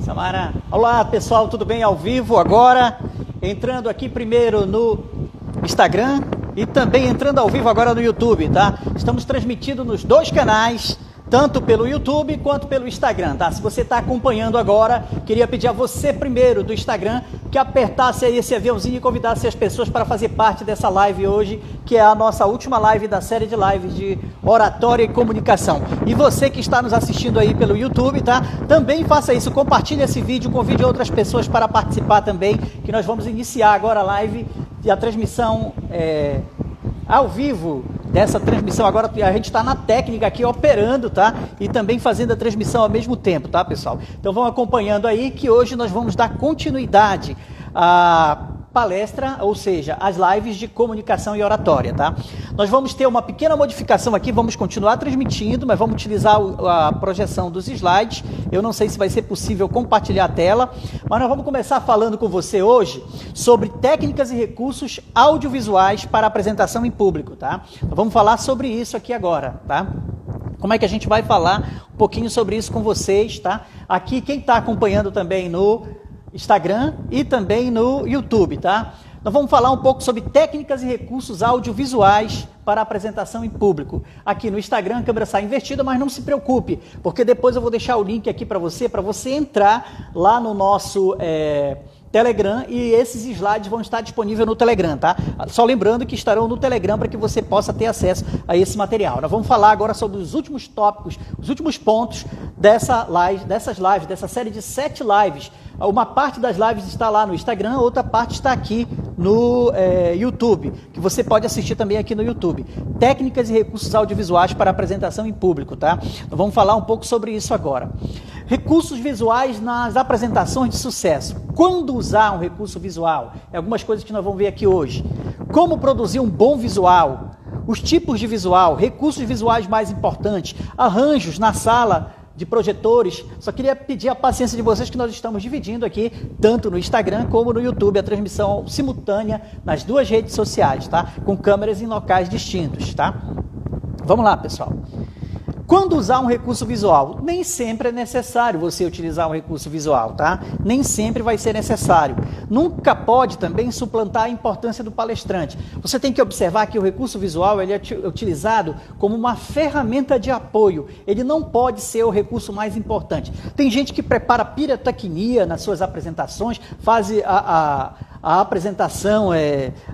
Samara. Olá pessoal, tudo bem? Ao vivo agora, entrando aqui primeiro no Instagram e também entrando ao vivo agora no YouTube, tá? Estamos transmitindo nos dois canais, tanto pelo YouTube quanto pelo Instagram, tá? Se você está acompanhando agora, queria pedir a você primeiro do Instagram que apertasse aí esse aviãozinho e convidasse as pessoas para fazer parte dessa live hoje, que é a nossa última live da série de lives de oratória e comunicação. E você que está nos assistindo aí pelo YouTube, tá? Também faça isso, compartilhe esse vídeo, convide outras pessoas para participar também, que nós vamos iniciar agora a live e a transmissão ao vivo dessa transmissão. Agora a gente está na técnica aqui operando, tá? E também fazendo a transmissão ao mesmo tempo, tá, pessoal? Então vão acompanhando aí que hoje nós vamos dar continuidade à palestra, ou seja, as lives de comunicação e oratória, tá? Nós vamos ter uma pequena modificação aqui, vamos continuar transmitindo, mas vamos utilizar a projeção dos slides. Eu não sei se vai ser possível compartilhar a tela, mas nós vamos começar falando com você hoje sobre técnicas e recursos audiovisuais para apresentação em público, tá? Nós vamos falar sobre isso aqui agora, tá? Como é que a gente vai falar um pouquinho sobre isso com vocês, tá? Aqui quem está acompanhando também no Instagram e também no YouTube, tá? Nós vamos falar um pouco sobre técnicas e recursos audiovisuais para apresentação em público. Aqui no Instagram a câmera sai invertida, mas não se preocupe, porque depois eu vou deixar o link aqui para você entrar lá no nosso Telegram e esses slides vão estar disponíveis no Telegram, tá? Só lembrando que estarão no Telegram para que você possa ter acesso a esse material. Nós vamos falar agora sobre os últimos tópicos, os últimos pontos dessas lives, dessa série de 7 lives. Uma parte das lives está lá no Instagram, outra parte está aqui no YouTube, que você pode assistir também aqui no YouTube. Técnicas e recursos audiovisuais para apresentação em público, tá? Nós vamos falar um pouco sobre isso agora. Recursos visuais nas apresentações de sucesso. Quando usar um recurso visual? Algumas coisas que nós vamos ver aqui hoje. Como produzir um bom visual? Os tipos de visual, recursos visuais mais importantes, arranjos na sala de projetores. Só queria pedir a paciência de vocês que nós estamos dividindo aqui, tanto no Instagram como no YouTube, a transmissão simultânea nas duas redes sociais, tá? Com câmeras em locais distintos, tá? Vamos lá, pessoal. Quando usar um recurso visual? Nem sempre é necessário você utilizar um recurso visual, tá? Nem sempre vai ser necessário. Nunca pode também suplantar a importância do palestrante. Você tem que observar que o recurso visual ele é utilizado como uma ferramenta de apoio. Ele não pode ser o recurso mais importante. Tem gente que prepara pirotecnia nas suas apresentações, faz a apresentação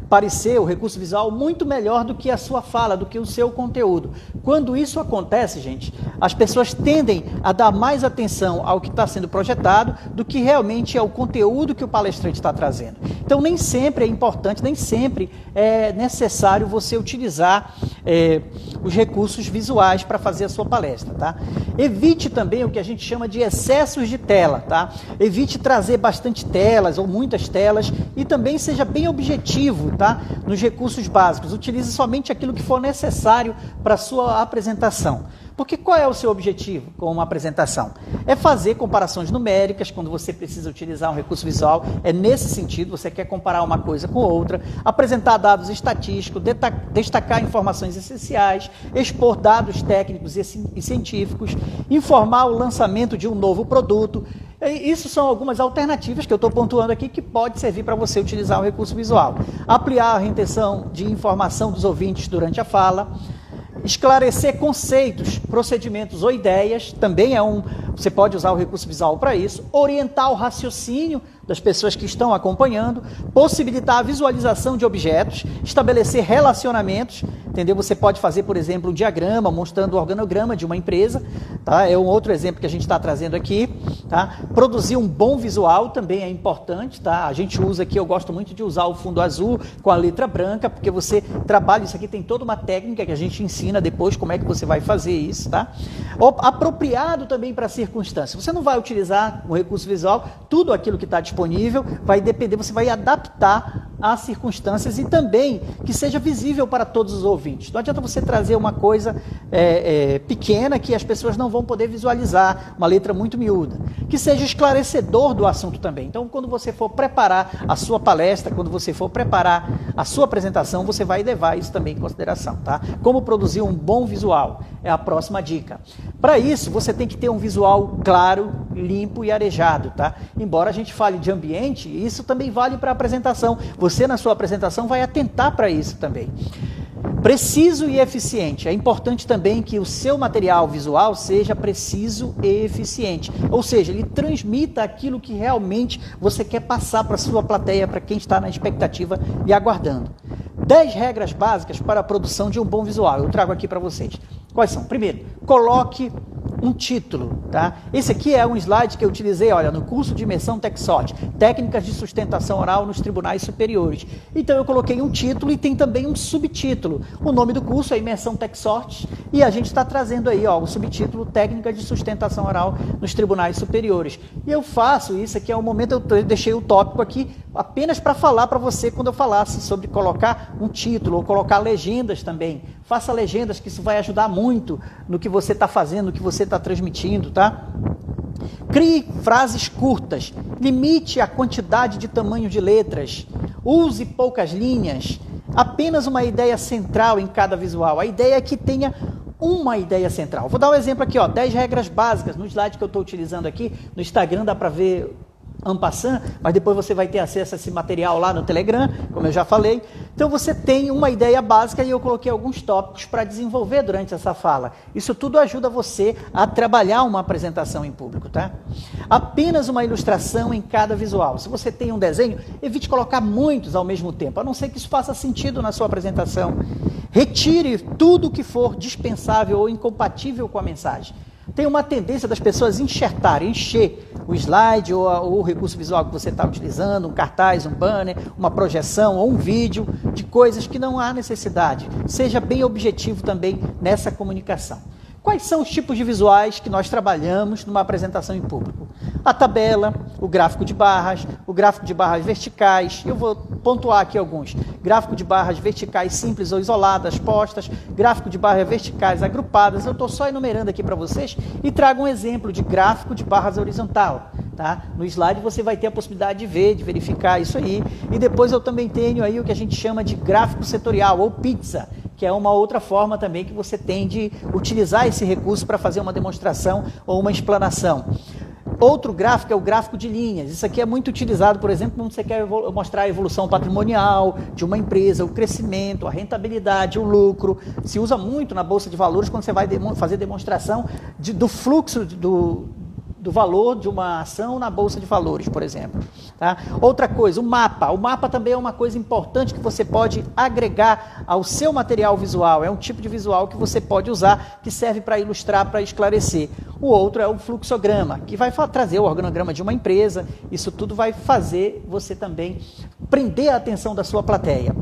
parecer o recurso visual muito melhor do que a sua fala, do que o seu conteúdo. Quando isso acontece, gente, as pessoas tendem a dar mais atenção ao que está sendo projetado do que realmente é o conteúdo que o palestrante está trazendo. Então, nem sempre é importante, nem sempre é necessário você utilizar os recursos visuais para fazer a sua palestra, tá? Evite também o que a gente chama de excessos de tela, tá? Evite trazer bastante telas ou muitas telas e também seja bem objetivo, tá? Nos recursos básicos. Utilize somente aquilo que for necessário para a sua apresentação. Porque qual é o seu objetivo com uma apresentação? É fazer comparações numéricas, quando você precisa utilizar um recurso visual, é nesse sentido, você quer comparar uma coisa com outra, apresentar dados estatísticos, destacar informações essenciais, expor dados técnicos e científicos, informar o lançamento de um novo produto. Isso são algumas alternativas que eu estou pontuando aqui que pode servir para você utilizar o recurso visual. Ampliar a retenção de informação dos ouvintes durante a fala, esclarecer conceitos, procedimentos ou ideias, também você pode usar o recurso visual para isso, orientar o raciocínio das pessoas que estão acompanhando, possibilitar a visualização de objetos, estabelecer relacionamentos, entendeu? Você pode fazer, por exemplo, um diagrama mostrando o organograma de uma empresa, tá? É um outro exemplo que a gente está trazendo aqui, tá? Produzir um bom visual também é importante, tá? A gente usa aqui, eu gosto muito de usar o fundo azul com a letra branca, porque você trabalha, isso aqui tem toda uma técnica que a gente ensina depois como é que você vai fazer isso, tá? Apropriado também para a circunstância. Você não vai utilizar um recurso visual, tudo aquilo que está disponível, vai depender, você vai adaptar às circunstâncias e também que seja visível para todos os ouvintes. Não adianta você trazer uma coisa pequena que as pessoas não vão poder visualizar, uma letra muito miúda. Que seja esclarecedor do assunto também. Então, quando você for preparar a sua palestra, quando você for preparar a sua apresentação, você vai levar isso também em consideração, tá? Como produzir um bom visual é a próxima dica. Para isso, você tem que ter um visual claro, limpo e arejado, tá? Embora a gente fale de ambiente, isso também vale para a apresentação. Você, na sua apresentação, vai atentar para isso também. Preciso e eficiente. É importante também que o seu material visual seja preciso e eficiente. Ou seja, ele transmita aquilo que realmente você quer passar para a sua plateia, para quem está na expectativa e aguardando. 10 regras básicas para a produção de um bom visual. Eu trago aqui para vocês. Quais são? Primeiro, coloque um título, tá? Esse aqui é um slide que eu utilizei, olha, no curso de imersão TechSort, técnicas de sustentação oral nos tribunais superiores. Então eu coloquei um título e tem também um subtítulo. O nome do curso é Imersão TechSort e a gente está trazendo aí, ó, o subtítulo Técnicas de sustentação oral nos tribunais superiores. E eu faço isso aqui, é o momento eu deixei o tópico aqui apenas para falar para você quando eu falasse sobre colocar um título ou colocar legendas também. Faça legendas, que isso vai ajudar muito no que você está fazendo, no que você está transmitindo, tá? Crie frases curtas, limite a quantidade de tamanho de letras, use poucas linhas, apenas uma ideia central em cada visual. A ideia é que tenha uma ideia central. Vou dar um exemplo aqui, ó, 10 regras básicas, no slide que eu estou utilizando aqui, no Instagram dá para ver en passant, mas depois você vai ter acesso a esse material lá no Telegram, como eu já falei. Então você tem uma ideia básica e eu coloquei alguns tópicos para desenvolver durante essa fala. Isso tudo ajuda você a trabalhar uma apresentação em público, tá? Apenas uma ilustração em cada visual. Se você tem um desenho, evite colocar muitos ao mesmo tempo, a não ser que isso faça sentido na sua apresentação. Retire tudo que for dispensável ou incompatível com a mensagem. Tem uma tendência das pessoas enxertarem, encher o slide ou o recurso visual que você está utilizando, um cartaz, um banner, uma projeção ou um vídeo de coisas que não há necessidade. Seja bem objetivo também nessa comunicação. Quais são os tipos de visuais que nós trabalhamos numa apresentação em público? A tabela, o gráfico de barras verticais, eu vou pontuar aqui alguns. Gráfico de barras verticais simples ou isoladas, postas, gráfico de barras verticais agrupadas, eu estou só enumerando aqui para vocês e trago um exemplo de gráfico de barras horizontal. Tá? No slide você vai ter a possibilidade de ver, de verificar isso aí. E depois eu também tenho aí o que a gente chama de gráfico setorial ou pizza, que é uma outra forma também que você tem de utilizar esse recurso para fazer uma demonstração ou uma explanação. Outro gráfico é o gráfico de linhas. Isso aqui é muito utilizado, por exemplo, quando você quer mostrar a evolução patrimonial de uma empresa, o crescimento, a rentabilidade, o lucro. Se usa muito na Bolsa de Valores quando você vai fazer demonstração do fluxo do valor de uma ação na Bolsa de Valores, por exemplo. Tá? Outra coisa, o mapa. O mapa também é uma coisa importante que você pode agregar ao seu material visual. É um tipo de visual que você pode usar, que serve para ilustrar, para esclarecer. O outro é o fluxograma, que vai trazer o organograma de uma empresa. Isso tudo vai fazer você também prender a atenção da sua plateia.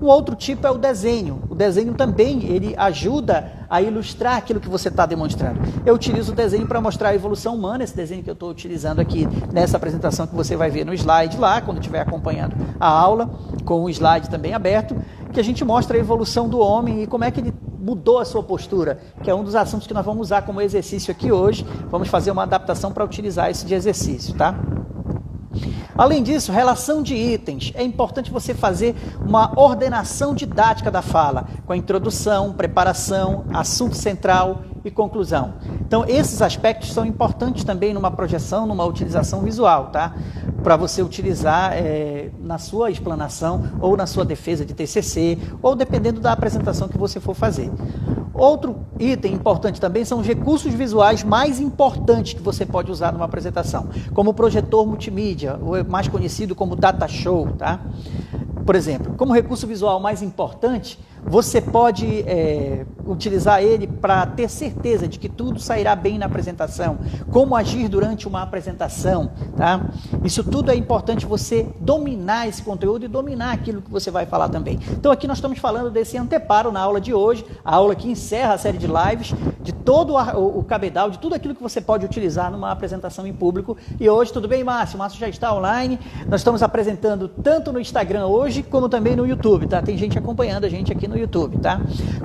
Um outro tipo é o desenho. O desenho também, ele ajuda a ilustrar aquilo que você está demonstrando. Eu utilizo o desenho para mostrar a evolução humana, esse desenho que eu estou utilizando aqui nessa apresentação que você vai ver no slide lá, quando estiver acompanhando a aula, com o slide também aberto, que a gente mostra a evolução do homem e como é que ele mudou a sua postura, que é um dos assuntos que nós vamos usar como exercício aqui hoje. Vamos fazer uma adaptação para utilizar esse de exercício, tá? Além disso, relação de itens. É importante você fazer uma ordenação didática da fala, com a introdução, preparação, assunto central e conclusão. Então, esses aspectos são importantes também numa projeção, numa utilização visual, tá? Para você utilizar na sua explanação ou na sua defesa de TCC, ou dependendo da apresentação que você for fazer. Outro item importante também são os recursos visuais mais importantes que você pode usar numa apresentação, como o projetor multimídia, ou mais conhecido como data show, tá? Por exemplo, como recurso visual mais importante, você pode utilizar ele para ter certeza de que tudo sairá bem na apresentação, como agir durante uma apresentação, tá? Isso tudo é importante você dominar esse conteúdo e dominar aquilo que você vai falar também. Então aqui nós estamos falando desse anteparo na aula de hoje, a aula que encerra a série de lives, de todo o cabedal, de tudo aquilo que você pode utilizar numa apresentação em público. E hoje, tudo bem, Márcio? O Márcio já está online, nós estamos apresentando tanto no Instagram hoje, como também no YouTube, tá? Tem gente acompanhando a gente aqui no YouTube, tá?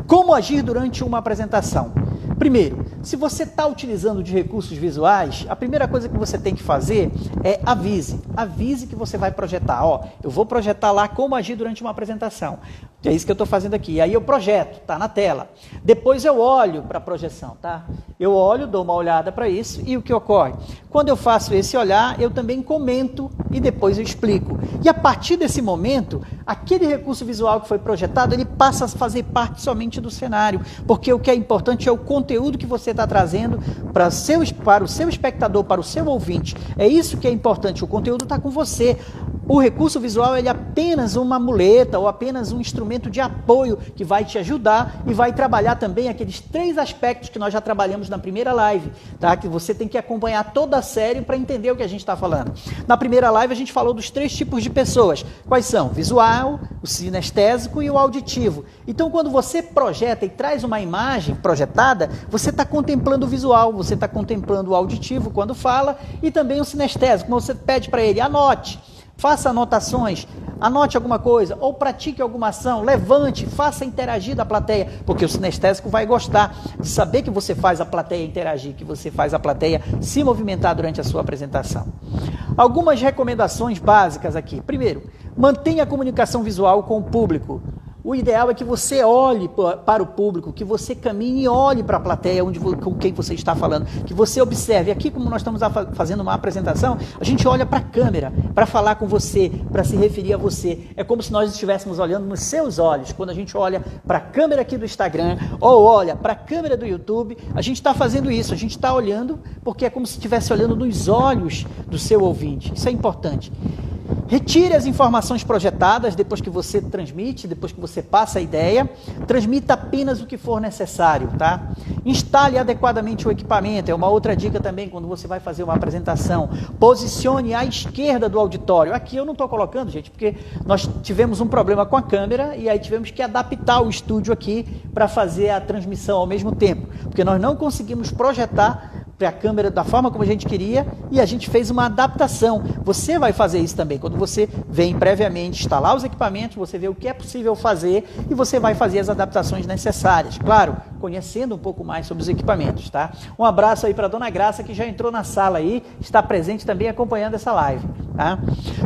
Como agir durante uma apresentação? Primeiro, Se você está utilizando de recursos visuais, a primeira coisa que você tem que fazer é avise. Avise que você vai projetar. Ó, eu vou projetar lá como agir durante uma apresentação. É isso que eu estou fazendo aqui. Aí eu projeto, tá na tela. Depois eu olho para a projeção, tá? Eu olho, dou uma olhada para isso e o que ocorre? Quando eu faço esse olhar, eu também comento e depois eu explico. E a partir desse momento, aquele recurso visual que foi projetado, ele passa a fazer parte somente do cenário, porque o que é importante é o conteúdo que você está trazendo para o seu espectador, para o seu ouvinte. É isso que é importante, o conteúdo está com você. O recurso visual ele é apenas uma muleta ou apenas um instrumento de apoio que vai te ajudar e vai trabalhar também aqueles 3 aspectos que nós já trabalhamos na primeira live, tá? Que você tem que acompanhar toda a série para entender o que a gente está falando. Na primeira live a gente falou dos 3 tipos de pessoas. Quais são? Visual, o sinestésico e o auditivo. Então quando você projeta e traz uma imagem projetada, você está contemplando o visual, você está contemplando o auditivo quando fala e também o sinestésico. Quando você pede para ele, anote. Faça anotações, anote alguma coisa, ou pratique alguma ação, levante, faça interagir da plateia, porque o sinestésico vai gostar de saber que você faz a plateia interagir, que você faz a plateia se movimentar durante a sua apresentação. Algumas recomendações básicas aqui. Primeiro, mantenha a comunicação visual com o público. O ideal é que você olhe para o público, que você caminhe e olhe para a plateia com quem você está falando, que você observe. Aqui, como nós estamos fazendo uma apresentação, a gente olha para a câmera, para falar com você, para se referir a você. É como se nós estivéssemos olhando nos seus olhos. Quando a gente olha para a câmera aqui do Instagram, ou olha para a câmera do YouTube, a gente está fazendo isso, a gente está olhando, porque é como se estivesse olhando nos olhos do seu ouvinte. Isso é importante. Retire as informações projetadas depois que você transmite, depois que você passa a ideia. Transmita apenas o que for necessário, tá? Instale adequadamente o equipamento, é uma outra dica também quando você vai fazer uma apresentação. Posicione à esquerda do auditório. Aqui eu não estou colocando, gente, porque nós tivemos um problema com a câmera e aí tivemos que adaptar o estúdio aqui para fazer a transmissão ao mesmo tempo, porque nós não conseguimos projetar para a câmera da forma como a gente queria e a gente fez uma adaptação. Você vai fazer isso também. Quando você vem previamente instalar os equipamentos, você vê o que é possível fazer e você vai fazer as adaptações necessárias. Claro, conhecendo um pouco mais sobre os equipamentos, tá? Um abraço aí para a Dona Graça, que já entrou na sala aí, está presente também acompanhando essa live, tá?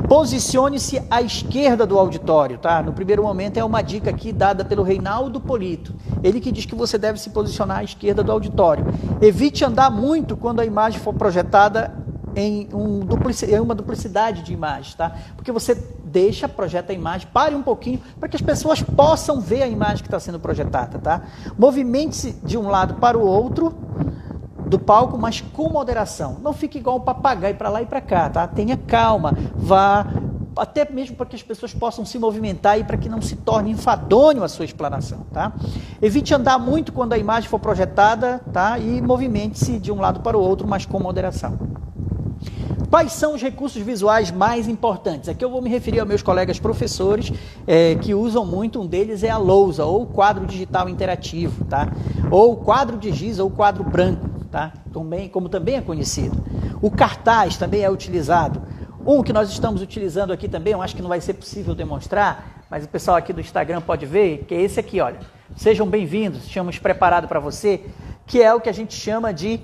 Posicione-se à esquerda do auditório, tá? No primeiro momento é uma dica aqui dada pelo Reinaldo Polito. Ele que diz que você deve se posicionar à esquerda do auditório. Evite andar muito quando a imagem for projetada em uma duplicidade de imagens, tá? Porque você projeta a imagem, pare um pouquinho para que as pessoas possam ver a imagem que está sendo projetada, tá? Movimente-se de um lado para o outro do palco, mas com moderação. Não fique igual um papagaio para lá e para cá, tá? Tenha calma, vá até mesmo para que as pessoas possam se movimentar e para que não se torne enfadonho a sua explanação, tá? Evite andar muito quando a imagem for projetada, tá? E movimente-se de um lado para o outro, mas com moderação. Quais são os recursos visuais mais importantes? Aqui eu vou me referir aos meus colegas professores que usam muito. Um deles é a lousa, ou quadro digital interativo, tá? Ou quadro de giz, ou quadro branco, tá? Como também é conhecido. O cartaz também é utilizado. Um que nós estamos utilizando aqui também, eu acho que não vai ser possível demonstrar, mas o pessoal aqui do Instagram pode ver, que é esse aqui, olha. Sejam bem-vindos, estamos preparados para você, que é o que a gente chama de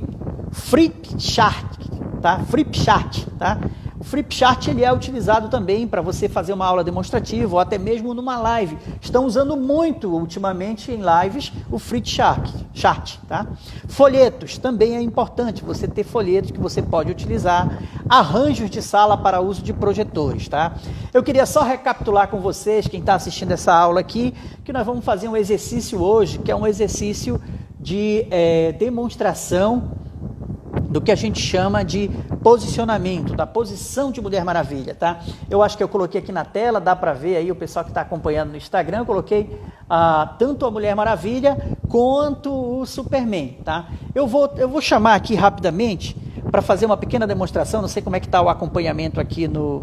flip chart, tá? Flip chart, tá? O flip chart ele é utilizado também para você fazer uma aula demonstrativa ou até mesmo numa live. Estão usando muito ultimamente em lives o flip chart, tá? Folhetos também é importante você ter folhetos que você pode utilizar. Arranjos de sala para uso de projetores, tá? Eu queria só recapitular com vocês, quem está assistindo essa aula aqui, que nós vamos fazer um exercício hoje, que é um exercício de demonstração do que a gente chama de posicionamento, da posição de Mulher Maravilha, tá? Eu acho que eu coloquei aqui na tela, dá para ver aí o pessoal que está acompanhando no Instagram, eu coloquei tanto a Mulher Maravilha quanto o Superman, tá? Eu vou chamar aqui rapidamente para fazer uma pequena demonstração, não sei como é que está o acompanhamento aqui no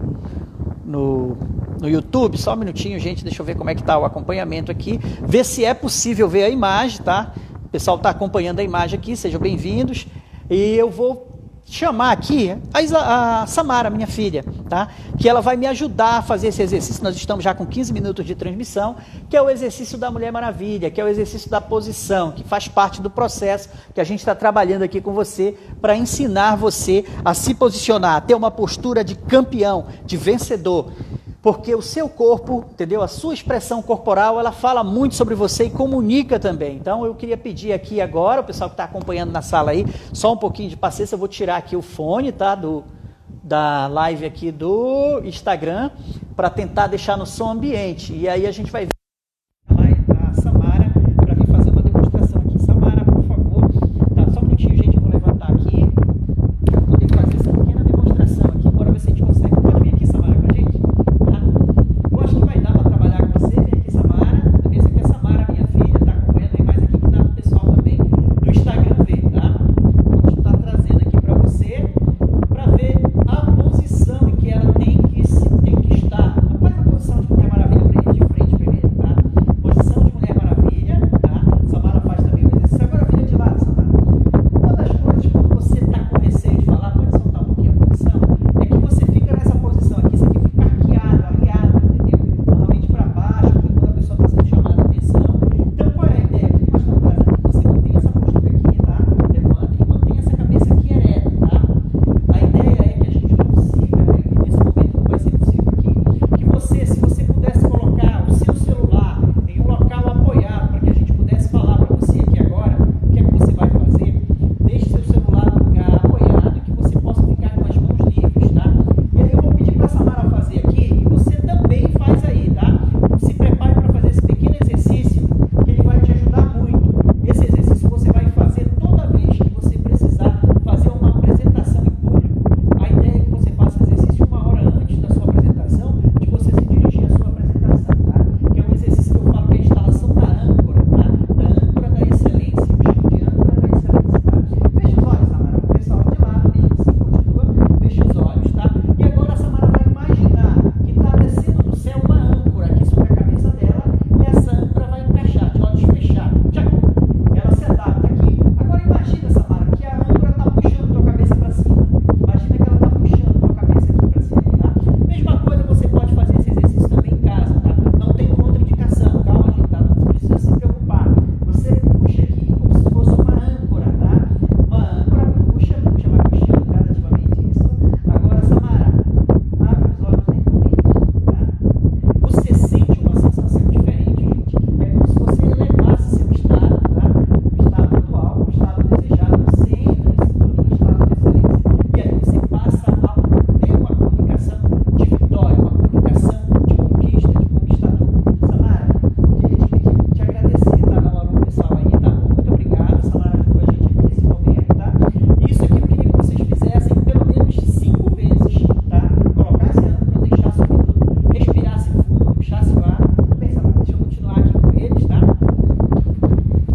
YouTube, só um minutinho, gente, deixa eu ver como é que está o acompanhamento aqui, ver se é possível ver a imagem, tá? O pessoal está acompanhando a imagem aqui, sejam bem-vindos. E eu vou chamar aqui a Samara, minha filha, tá? Que ela vai me ajudar a fazer esse exercício. Nós estamos já com 15 minutos de transmissão, que é o exercício da Mulher Maravilha, que é o exercício da posição, que faz parte do processo que a gente está trabalhando aqui com você para ensinar você a se posicionar, a ter uma postura de campeão, de vencedor. Porque o seu corpo, entendeu? A sua expressão corporal, ela fala muito sobre você e comunica também. Então, eu queria pedir aqui agora, o pessoal que está acompanhando na sala aí, só um pouquinho de paciência, eu vou tirar aqui o fone, tá? Da live aqui do Instagram, para tentar deixar no som ambiente. E aí a gente vai ver a Samara para vir fazer uma demonstração aqui. Samara, por favor. Tá, só um minutinho, gente, eu vou levantar aqui. Para poder fazer essa pequena demonstração aqui. Bora ver se a gente consegue. Pode vir aqui, Samara, com a gente? Eu acho que vai dar para trabalhar com você. Vem aqui, Samara. Esse aqui é a Samara, minha filha, está acompanhando aí mais aqui, que dá para o pessoal também do Instagram ver, tá? A gente está trazendo aqui para você, para ver a posição em que ela tem que estar. Faz a posição de Mulher Maravilha para ele de frente primeiro, tá? Posição de Mulher Maravilha, tá? Samara faz também o exercício. Agora vira de lado, Samara. Uma das coisas, quando você está com receio de falar, pode soltar um pouquinho a posição, é que você fica nessa posição aqui, você fica arqueado, arriado, entendeu? Normalmente para baixo, quando a pessoa está sendo chamada a atenção. Então, qual é a ideia? O que nós estamos fazendo? Você mantém essa postura aqui, tá? Levanta e mantém essa cabeça aqui ereta, tá? A ideia é que a gente consiga, né, nesse momento não vai ser possível aqui, que você, se você pudesse colocar o seu celular em um local apoiado, para que a gente pudesse falar para você aqui agora, o que é que você vai fazer? Deixe seu celular no lugar apoiado e que você possa ficar com as mãos livres, tá? E aí eu vou pedir para a Samara fazer aqui e você também faz aí, tá? Se prepare para fazer esse pequeno exercício, que ele vai te ajudar muito. Esse exercício você vai fazer toda vez que você precisar fazer uma apresentação em público. A ideia é que você faça exercício 1 hora antes da sua apresentação, de você se dirigir à sua apresentação, tá? Que é um exercício que eu falo que é a instalação da âncora, tá? Da âncora da excelência. Eu chamo de âncora da excelência, tá? Fecha os olhos, Samara. O pessoal de lado, mesmo assim, continua. Fecha os olhos, tá? E agora a Samara vai imaginar que está descendo do céu uma âncora aqui sobre a cabeça dela e essa âncora vai encaixar, de olhos fechados. Tchac! Ela se adapta aqui. Agora imagina, Samara, que a âncora está puxando tua cabeça para cima. Imagina que ela está puxando tua cabeça aqui para cima, tá? Mesma coisa, você pode fazer esse exercício também em casa, tá? Não tem contraindicação, calma, gente, tá? Não precisa se preocupar. Você puxa aqui como se fosse uma âncora, tá? Uma âncora, puxa, vai puxando gradativamente isso. Agora, Samara, abre os olhos lentamente, tá? Você sente uma sensação diferente, gente. É como se você elevasse seu estado, tá? O estado atual, o estado desejado, você entra nesse tudo no estado de excelência. E aí você passa a ter uma comunicação de vitória, uma comunicação de conquista, de conquistador. Samara, eu queria te agradecer, tá? Na hora do pessoal aí, tá? Muito obrigado, Samara ajudou a gente aqui nesse momento, tá? Isso aqui eu queria que vocês fizessem pelo menos 5 vezes, tá? Colocasse a âncora, deixasse um minuto, respirasse fundo, puxasse o ar. Bem, Samara, deixa eu continuar aqui com eles, tá?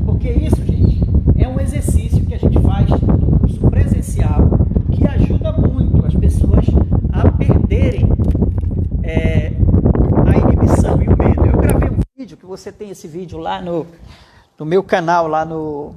Porque isso, gente, é um exercício que a gente faz no curso presencial que ajuda muito as pessoas a perderem a inibição e o medo. Eu gravei um vídeo, que você tem esse vídeo lá no meu canal, lá no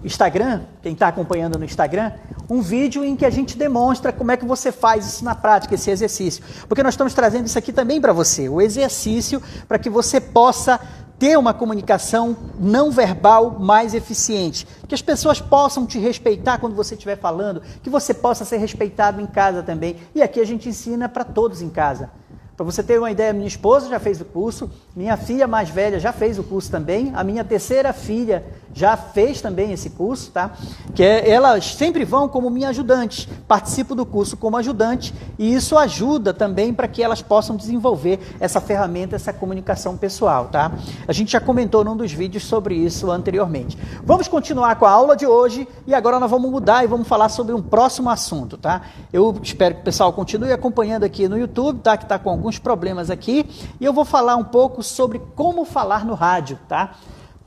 Instagram, quem está acompanhando no Instagram, um vídeo em que a gente demonstra como é que você faz isso na prática, esse exercício. Porque nós estamos trazendo isso aqui também para você, o exercício para que você possa ter uma comunicação não verbal mais eficiente, que as pessoas possam te respeitar quando você estiver falando, que você possa ser respeitado em casa também. E aqui a gente ensina para todos em casa. Para você ter uma ideia, minha esposa já fez o curso, minha filha mais velha já fez o curso também, a minha terceira filha já fez também esse curso, tá? Elas sempre vão como minha ajudante, participo do curso como ajudante, e isso ajuda também para que elas possam desenvolver essa ferramenta, essa comunicação pessoal, tá? A gente já comentou num dos vídeos sobre isso anteriormente. Vamos continuar com a aula de hoje, e agora nós vamos mudar e vamos falar sobre um próximo assunto, tá? Eu espero que o pessoal continue acompanhando aqui no YouTube, tá? Que está com alguns problemas aqui, e eu vou falar um pouco sobre como falar no rádio, tá?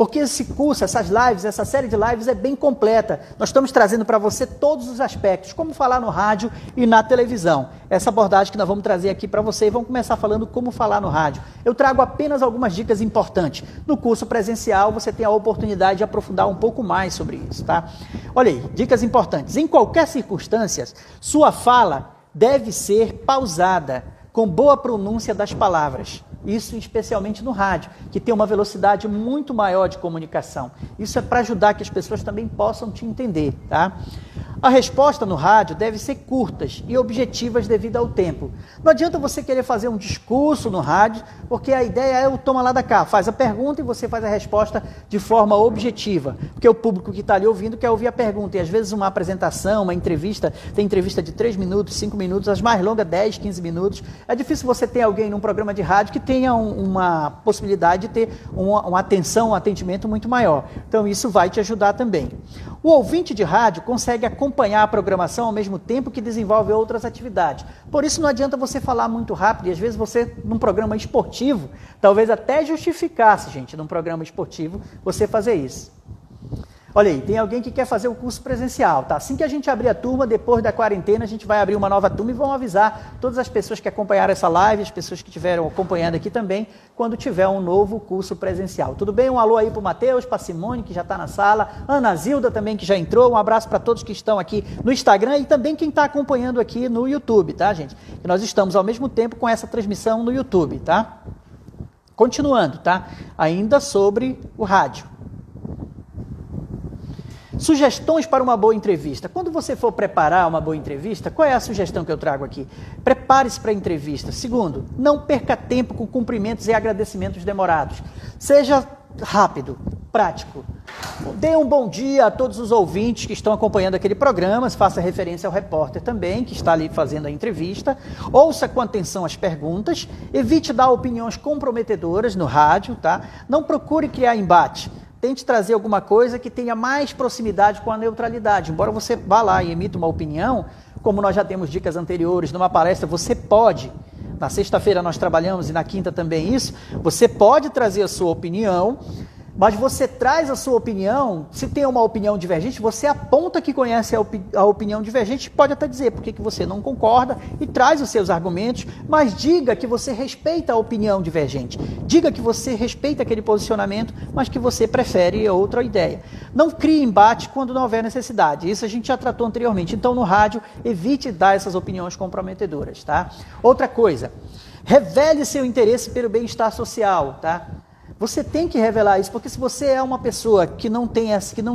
Porque esse curso, essas lives, essa série de lives é bem completa. Nós estamos trazendo para você todos os aspectos, como falar no rádio e na televisão. Essa abordagem que nós vamos trazer aqui para você e vamos começar falando como falar no rádio. Eu trago apenas algumas dicas importantes. No curso presencial, você tem a oportunidade de aprofundar um pouco mais sobre isso, tá? Olha aí, dicas importantes. Em qualquer circunstância, sua fala deve ser pausada, com boa pronúncia das palavras. Isso especialmente no rádio, que tem uma velocidade muito maior de comunicação. Isso é para ajudar que as pessoas também possam te entender, tá? A resposta no rádio deve ser curtas e objetivas devido ao tempo. Não adianta você querer fazer um discurso no rádio, porque a ideia é o toma lá da cá, faz a pergunta e você faz a resposta de forma objetiva, porque o público que está ali ouvindo quer ouvir a pergunta, e às vezes uma apresentação, uma entrevista, tem entrevista de 3 minutos, 5 minutos, as mais longas 10, 15 minutos, é difícil você ter alguém num programa de rádio que tenha uma possibilidade de ter uma atenção, um atendimento muito maior, então isso vai te ajudar também. O ouvinte de rádio consegue acompanhar a programação ao mesmo tempo que desenvolve outras atividades. Por isso não adianta você falar muito rápido, e às vezes você, num programa esportivo, talvez até justificasse, gente, num programa esportivo, você fazer isso. Olha aí, tem alguém que quer fazer o curso presencial, tá? Assim que a gente abrir a turma, depois da quarentena, a gente vai abrir uma nova turma e vão avisar todas as pessoas que acompanharam essa live, as pessoas que estiveram acompanhando aqui também, quando tiver um novo curso presencial. Tudo bem? Um alô aí para o Matheus, para a Simone, que já está na sala, Ana Zilda também, que já entrou, um abraço para todos que estão aqui no Instagram e também quem está acompanhando aqui no YouTube, tá, gente? E nós estamos ao mesmo tempo com essa transmissão no YouTube, tá? Continuando, tá? Ainda sobre o rádio. Sugestões para uma boa entrevista. Quando você for preparar uma boa entrevista, qual é a sugestão que eu trago aqui? Prepare-se para a entrevista. Segundo, não perca tempo com cumprimentos e agradecimentos demorados. Seja rápido, prático. Dê um bom dia a todos os ouvintes que estão acompanhando aquele programa, faça referência ao repórter também, que está ali fazendo a entrevista. Ouça com atenção as perguntas, evite dar opiniões comprometedoras no rádio, tá? Não procure criar embate. Tente trazer alguma coisa que tenha mais proximidade com a neutralidade. Embora você vá lá e emita uma opinião, como nós já temos dicas anteriores, numa palestra você pode, na sexta-feira nós trabalhamos e na quinta também isso, você pode trazer a sua opinião, mas você traz a sua opinião, se tem uma opinião divergente, você aponta que conhece a opinião divergente, pode até dizer por que você não concorda e traz os seus argumentos, mas diga que você respeita a opinião divergente, diga que você respeita aquele posicionamento, mas que você prefere outra ideia. Não crie embate quando não houver necessidade, isso a gente já tratou anteriormente, então no rádio evite dar essas opiniões comprometedoras, tá? Outra coisa, revele seu interesse pelo bem-estar social, tá? Você tem que revelar isso, porque se você é uma pessoa que não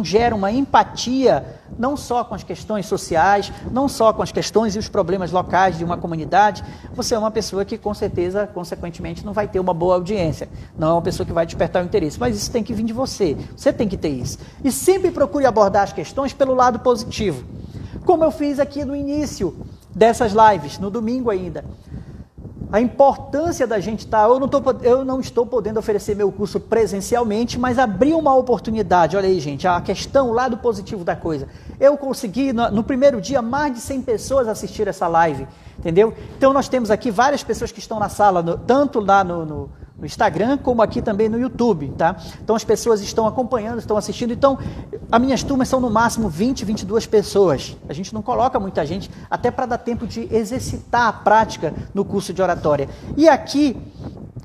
gera uma empatia, não só com as questões sociais, não só com as questões e os problemas locais de uma comunidade, você é uma pessoa que, com certeza, consequentemente, não vai ter uma boa audiência. Não é uma pessoa que vai despertar o interesse, mas isso tem que vir de você. Você tem que ter isso. E sempre procure abordar as questões pelo lado positivo. Como eu fiz aqui no início dessas lives, no domingo ainda. A importância da gente estar, eu não estou podendo oferecer meu curso presencialmente, mas abri uma oportunidade, olha aí gente, a questão, o lado positivo da coisa. Eu consegui, no primeiro dia, mais de 100 pessoas assistir essa live, entendeu? Então nós temos aqui várias pessoas que estão na sala, tanto lá no Instagram, como aqui também no YouTube, tá? Então as pessoas estão acompanhando, estão assistindo, então as minhas turmas são no máximo 20, 22 pessoas, a gente não coloca muita gente, até para dar tempo de exercitar a prática no curso de oratória. E aqui,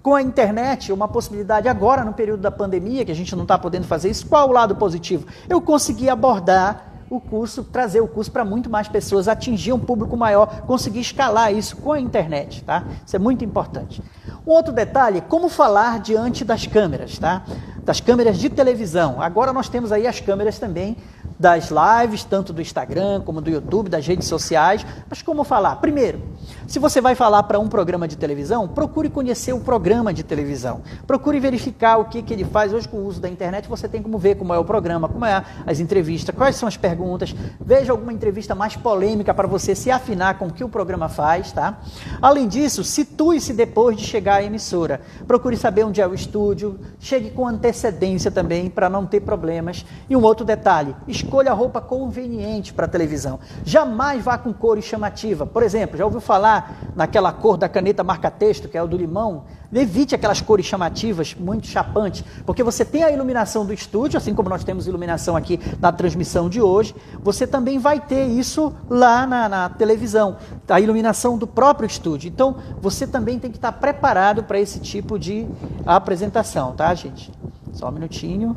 com a internet, uma possibilidade agora, no período da pandemia, que a gente não está podendo fazer isso, qual o lado positivo? Eu consegui abordar o curso, trazer o curso para muito mais pessoas, atingir um público maior, conseguir escalar isso com a internet, tá? Isso é muito importante. Um outro detalhe, como falar diante das câmeras, tá? Das câmeras de televisão. Agora nós temos aí as câmeras também das lives, tanto do Instagram como do YouTube, das redes sociais. Mas como falar? Primeiro, se você vai falar para um programa de televisão, procure conhecer o programa de televisão. Procure verificar o que ele faz. Hoje, com o uso da internet, você tem como ver como é o programa, como é as entrevistas, quais são as perguntas. Veja alguma entrevista mais polêmica para você se afinar com o que o programa faz, tá? Além disso, situe-se depois de chegar à emissora. Procure saber onde é o estúdio, chegue com antecedência também para não ter problemas. E um outro detalhe, escolha escolha a roupa conveniente para a televisão. Jamais vá com cores chamativas. Por exemplo, já ouviu falar naquela cor da caneta marca-texto, que é o do limão? Evite aquelas cores chamativas, muito chapantes, porque você tem a iluminação do estúdio, assim como nós temos iluminação aqui na transmissão de hoje, você também vai ter isso lá na televisão, a iluminação do próprio estúdio. Então, você também tem que estar preparado para esse tipo de apresentação, tá, gente? Só um minutinho.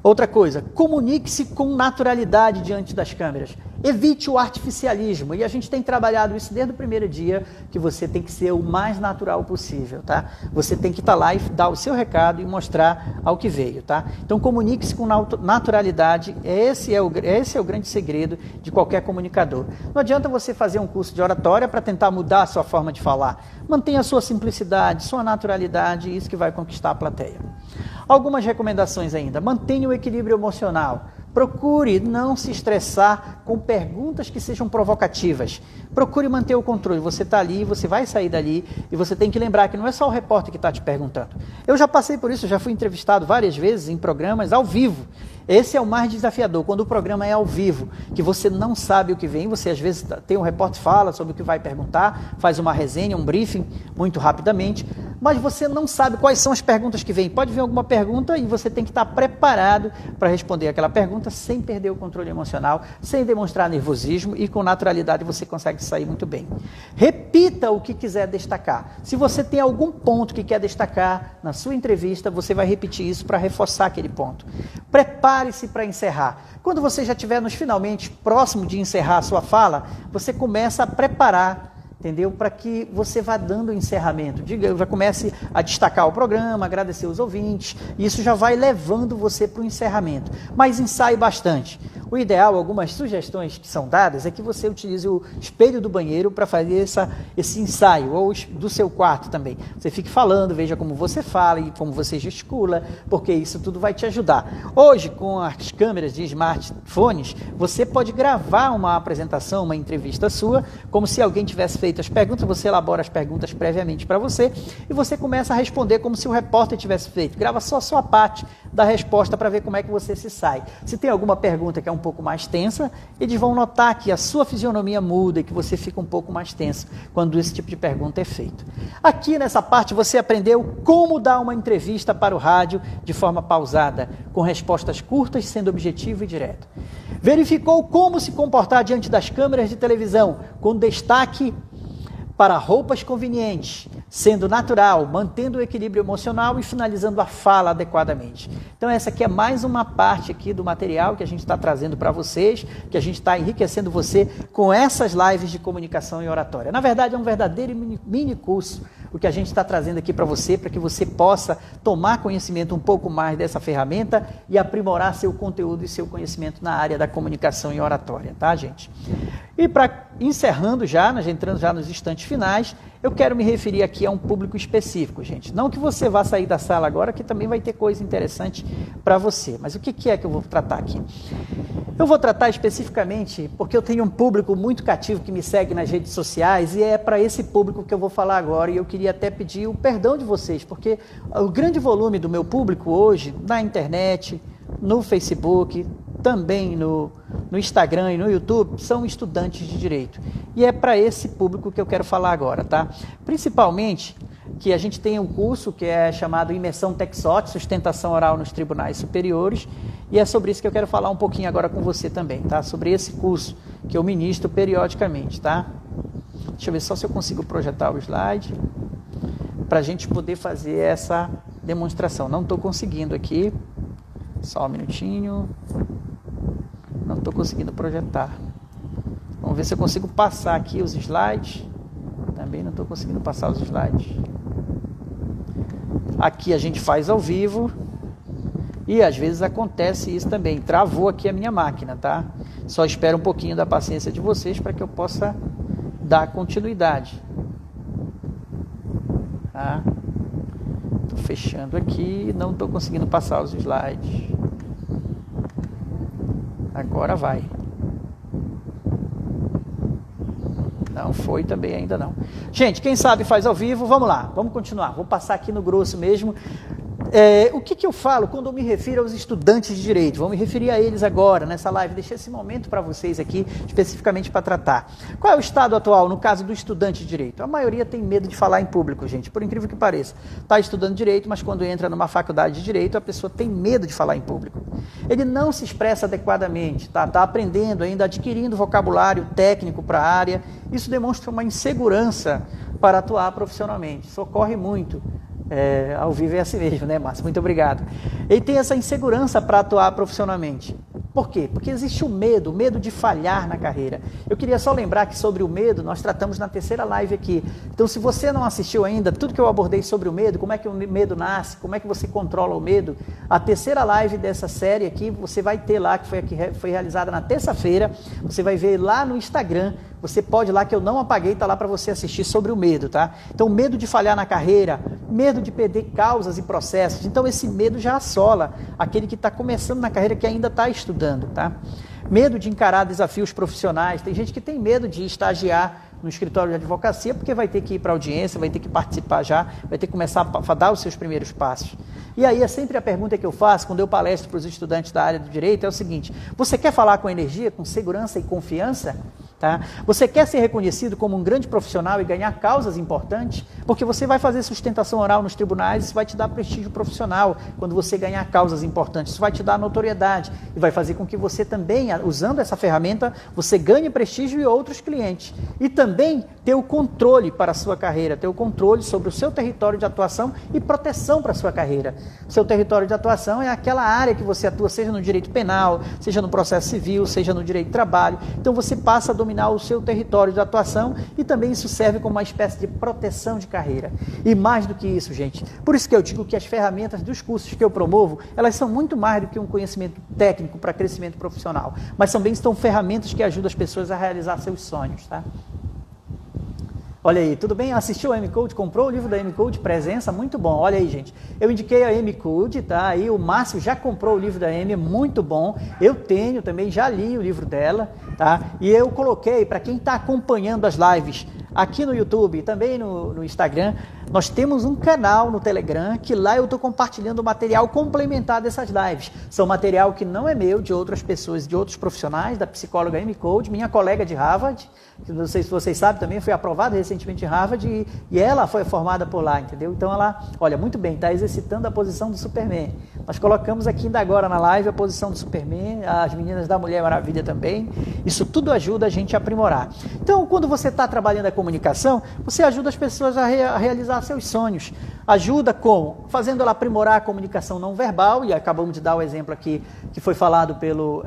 Outra coisa, comunique-se com naturalidade diante das câmeras. Evite o artificialismo. E a gente tem trabalhado isso desde o primeiro dia, que você tem que ser o mais natural possível, tá? Você tem que estar lá e dar o seu recado e mostrar ao que veio, tá? Então, comunique-se com naturalidade. Esse é o grande segredo de qualquer comunicador. Não adianta você fazer um curso de oratória para tentar mudar a sua forma de falar. Mantenha a sua simplicidade, sua naturalidade, isso que vai conquistar a plateia. Algumas recomendações ainda. Mantenha o equilíbrio emocional. Procure não se estressar com perguntas que sejam provocativas. Procure manter o controle. Você está ali, você vai sair dali e você tem que lembrar que não é só o repórter que está te perguntando. Eu já passei por isso, já fui entrevistado várias vezes em programas ao vivo. Esse é o mais desafiador, quando o programa é ao vivo, que você não sabe o que vem, você às vezes tem um repórter que fala sobre o que vai perguntar, faz uma resenha, um briefing muito rapidamente, mas você não sabe quais são as perguntas que vêm. Pode vir alguma pergunta e você tem que estar preparado para responder aquela pergunta sem perder o controle emocional, sem demonstrar nervosismo e com naturalidade você consegue sair muito bem. Repita o que quiser destacar. Se você tem algum ponto que quer destacar na sua entrevista, você vai repetir isso para reforçar aquele ponto. Prepare-se para encerrar. Quando você já estiver nos finalmente próximo de encerrar a sua fala, você começa a preparar, entendeu? Para que você vá dando o encerramento. Já comece a destacar o programa, agradecer os ouvintes, e isso já vai levando você para o encerramento. Mas ensaie bastante. O ideal, algumas sugestões que são dadas, é que você utilize o espelho do banheiro para fazer esse ensaio, ou do seu quarto também. Você fique falando, veja como você fala e como você gesticula, porque isso tudo vai te ajudar. Hoje, com as câmeras de smartphones, você pode gravar uma apresentação, uma entrevista sua, como se alguém tivesse feito as perguntas, você elabora as perguntas previamente para você, e você começa a responder como se o repórter tivesse feito. Grava só a sua parte da resposta para ver como é que você se sai. Se tem alguma pergunta que é um pouco mais tensa, eles vão notar que a sua fisionomia muda e que você fica um pouco mais tenso quando esse tipo de pergunta é feito. Aqui nessa parte você aprendeu como dar uma entrevista para o rádio de forma pausada, com respostas curtas, sendo objetivo e direto. Verificou como se comportar diante das câmeras de televisão, com destaque para roupas convenientes, sendo natural, mantendo o equilíbrio emocional e finalizando a fala adequadamente. Então essa aqui é mais uma parte aqui do material que a gente está trazendo para vocês, que a gente está enriquecendo você com essas lives de comunicação e oratória. Na verdade é um verdadeiro mini curso o que a gente está trazendo aqui para você que você possa tomar conhecimento um pouco mais dessa ferramenta e aprimorar seu conteúdo e seu conhecimento na área da comunicação e oratória, tá, gente? E para encerrando já, entrando já nos instantes finais, eu quero me referir aqui a um público específico, gente. Não que você vá sair da sala agora, que também vai ter coisa interessante para você. Mas o que é que eu vou tratar aqui? Eu vou tratar especificamente porque eu tenho um público muito cativo que me segue nas redes sociais e é para esse público que eu vou falar agora, e eu queria até pedir o perdão de vocês, porque o grande volume do meu público hoje, na internet, no Facebook, também no Instagram e no YouTube, são estudantes de direito. E é para esse público que eu quero falar agora, tá? Principalmente que a gente tem um curso que é chamado Imersão Texot, Sustentação Oral nos Tribunais Superiores, e é sobre isso que eu quero falar um pouquinho agora com você também, tá? Sobre esse curso que eu ministro periodicamente, tá? Deixa eu ver só se eu consigo projetar o slide para a gente poder fazer essa demonstração. Não estou conseguindo aqui, só um minutinho. Não estou conseguindo projetar. Vamos ver se eu consigo passar aqui os slides. Também não estou conseguindo passar os slides. Aqui a gente faz ao vivo. E às vezes acontece isso também. Travou aqui a minha máquina, tá? Só espero um pouquinho da paciência de vocês para que eu possa dar continuidade. Tá? Estou fechando aqui. Não estou conseguindo passar os slides. Agora vai. Não foi também ainda não. Gente, quem sabe faz ao vivo, vamos lá, vamos continuar. Vou passar aqui no grosso mesmo. o que eu falo quando eu me refiro aos estudantes de direito? Vou me referir a eles agora, nessa live. Deixei esse momento para vocês aqui, especificamente para tratar. Qual é o estado atual, no caso do estudante de direito? A maioria tem medo de falar em público, gente, por incrível que pareça. Está estudando direito, mas quando entra numa faculdade de direito, a pessoa tem medo de falar em público. Ele não se expressa adequadamente, tá aprendendo ainda, adquirindo vocabulário técnico para a área. Isso demonstra uma insegurança para atuar profissionalmente. Isso ocorre muito. Ao vivo é assim mesmo, né, Márcio? Muito obrigado. Ele tem essa insegurança para atuar profissionalmente. Por quê? Porque existe o medo de falhar na carreira. Eu queria só lembrar que sobre o medo nós tratamos na terceira live aqui. Então, se você não assistiu ainda, tudo que eu abordei sobre o medo, como é que o medo nasce, como é que você controla o medo, a terceira live dessa série aqui, você vai ter lá, que foi realizada na terça-feira, você vai ver lá no Instagram, você pode ir lá, que eu não apaguei, está lá para você assistir sobre o medo, tá? Então, medo de falhar na carreira, medo de perder causas e processos. Então, esse medo já assola aquele que está começando na carreira, que ainda está estudando, tá? Medo de encarar desafios profissionais. Tem gente que tem medo de estagiar no escritório de advocacia, porque vai ter que ir para a audiência, vai ter que participar já, vai ter que começar a dar os seus primeiros passos. E aí é sempre a pergunta que eu faço quando eu palestro para os estudantes da área do direito, é o seguinte: você quer falar com energia, com segurança e confiança? Tá? Você quer ser reconhecido como um grande profissional e ganhar causas importantes? Porque você vai fazer sustentação oral nos tribunais, isso vai te dar prestígio profissional quando você ganhar causas importantes. Isso vai te dar notoriedade e vai fazer com que você também, usando essa ferramenta, você ganhe prestígio e outros clientes. E também ter o controle para a sua carreira, ter o controle sobre o seu território de atuação e proteção para a sua carreira. O seu território de atuação é aquela área que você atua, seja no direito penal, seja no processo civil, seja no direito de trabalho. Então você passa a dominar o seu território de atuação e também isso serve como uma espécie de proteção de carreira. E mais do que isso, gente, por isso que eu digo que as ferramentas dos cursos que eu promovo, elas são muito mais do que um conhecimento técnico para crescimento profissional, mas também são ferramentas que ajudam as pessoas a realizar seus sonhos, tá? Olha aí, tudo bem? Assistiu a M-Code? Comprou o livro da M-Code? Presença? Muito bom. Olha aí, gente. Eu indiquei a M-Code, tá? Aí o Márcio já comprou o livro da M, é muito bom. Eu tenho também, já li o livro dela, tá? E eu coloquei, para quem está acompanhando as lives aqui no YouTube e também no Instagram, nós temos um canal no Telegram, que lá eu estou compartilhando material complementar dessas lives. São material que não é meu, de outras pessoas, de outros profissionais, da psicóloga M-Code, minha colega de Harvard, que não sei se vocês sabem, também foi aprovada recentemente em Harvard e ela foi formada por lá, entendeu? Então ela, olha, muito bem, está exercitando a posição do Superman. Nós colocamos aqui ainda agora na live a posição do Superman, as meninas da Mulher Maravilha também. Isso tudo ajuda a gente a aprimorar. Então, quando você está trabalhando a comunicação, você ajuda as pessoas a realizar seus sonhos. Ajuda como? Fazendo ela aprimorar a comunicação não verbal, e acabamos de dar o exemplo aqui que foi falado pelo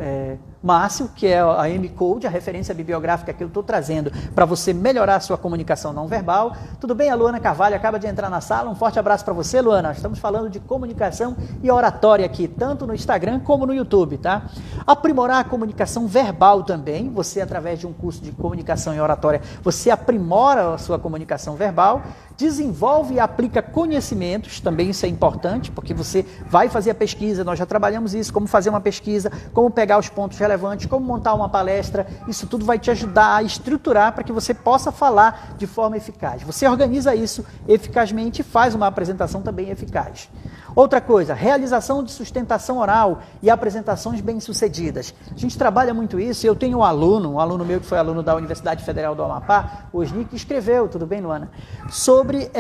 Márcio, que é a M-Code, a referência bibliográfica que eu estou trazendo para você melhorar a sua comunicação não verbal. Tudo bem? A Luana Carvalho acaba de entrar na sala. Um forte abraço para você, Luana. Estamos falando de comunicação e oratória aqui, tanto no Instagram como no YouTube, tá? Aprimorar a comunicação verbal também. Você, através de um curso de comunicação e oratória, você aprimora a sua comunicação verbal, desenvolve e aplica conhecimentos, também isso é importante, porque você vai fazer a pesquisa, nós já trabalhamos isso, como fazer uma pesquisa, como pegar os pontos relevantes, como montar uma palestra, isso tudo vai te ajudar a estruturar para que você possa falar de forma eficaz. Você organiza isso eficazmente e faz uma apresentação também eficaz. Outra coisa, realização de sustentação oral e apresentações bem-sucedidas. A gente trabalha muito isso, eu tenho um aluno meu que foi aluno da Universidade Federal do Amapá, o Osni, que escreveu, tudo bem, Luana, sobre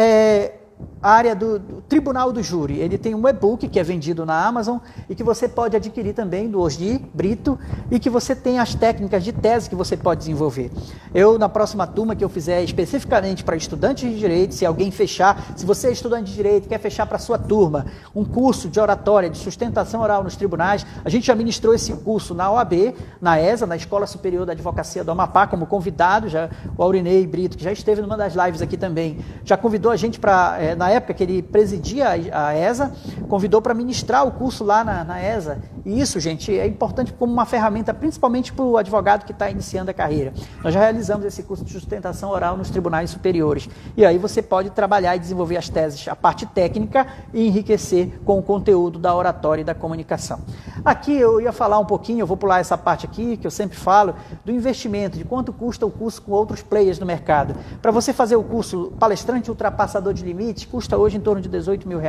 a área do Tribunal do Júri. Ele tem um e-book que é vendido na Amazon e que você pode adquirir também do Osni Brito e que você tem as técnicas de tese que você pode desenvolver. Eu, na próxima turma que eu fizer especificamente para estudantes de direito, se alguém fechar, se você é estudante de direito e quer fechar para a sua turma um curso de oratória, de sustentação oral nos tribunais, a gente já ministrou esse curso na OAB, na ESA, na Escola Superior da Advocacia do Amapá, como convidado, já, o Aurinei Brito, que já esteve numa das lives aqui também, já convidou a gente para, na época que ele presidia a ESA, convidou para ministrar o curso lá na ESA. E isso, gente, é importante como uma ferramenta, principalmente para o advogado que está iniciando a carreira. Nós já realizamos esse curso de sustentação oral nos tribunais superiores. E aí você pode trabalhar e desenvolver as teses, a parte técnica, e enriquecer com o conteúdo da oratória e da comunicação. Aqui eu ia falar um pouquinho, eu vou pular essa parte aqui, que eu sempre falo, do investimento, de quanto custa o curso com outros players no mercado. Para você fazer o curso palestrante ultrapassador de limites, custa hoje em torno de R$18 mil.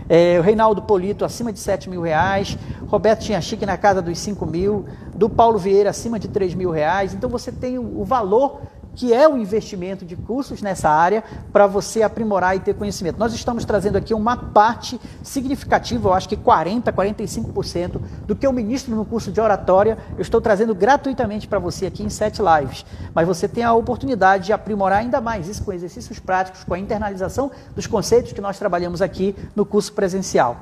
O Reinaldo Polito acima de R$7.000, Roberto Tinhachique na casa dos 5.000, do Paulo Vieira acima de R$3.000. Então você tem o valor que é o investimento de cursos nessa área para você aprimorar e ter conhecimento. Nós estamos trazendo aqui uma parte significativa, eu acho que 40%, 45% do que eu ministro no curso de oratória, eu estou trazendo gratuitamente para você aqui em 7 lives. Mas você tem a oportunidade de aprimorar ainda mais isso com exercícios práticos, com a internalização dos conceitos que nós trabalhamos aqui no curso presencial.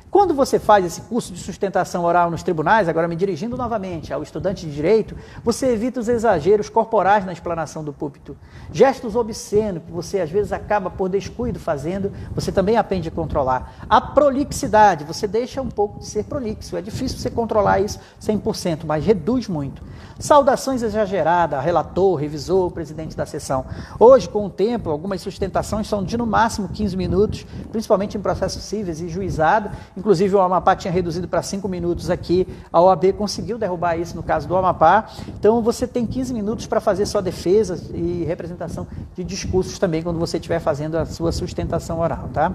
Quando você faz esse curso de sustentação oral nos tribunais, agora me dirigindo novamente ao estudante de direito, você evita os exageros corporais na explanação do púlpito. Gestos obscenos, que você às vezes acaba por descuido fazendo, você também aprende a controlar. A prolixidade, você deixa um pouco de ser prolixo, é difícil você controlar isso 100%, mas reduz muito. Saudações exageradas, relator, revisor, presidente da sessão. Hoje, com o tempo, algumas sustentações são de no máximo 15 minutos, principalmente em processos cíveis e juizado. Inclusive o Amapá tinha reduzido para 5 minutos aqui, a OAB conseguiu derrubar isso no caso do Amapá. Então você tem 15 minutos para fazer sua defesa e representação de discursos também, quando você estiver fazendo a sua sustentação oral, tá?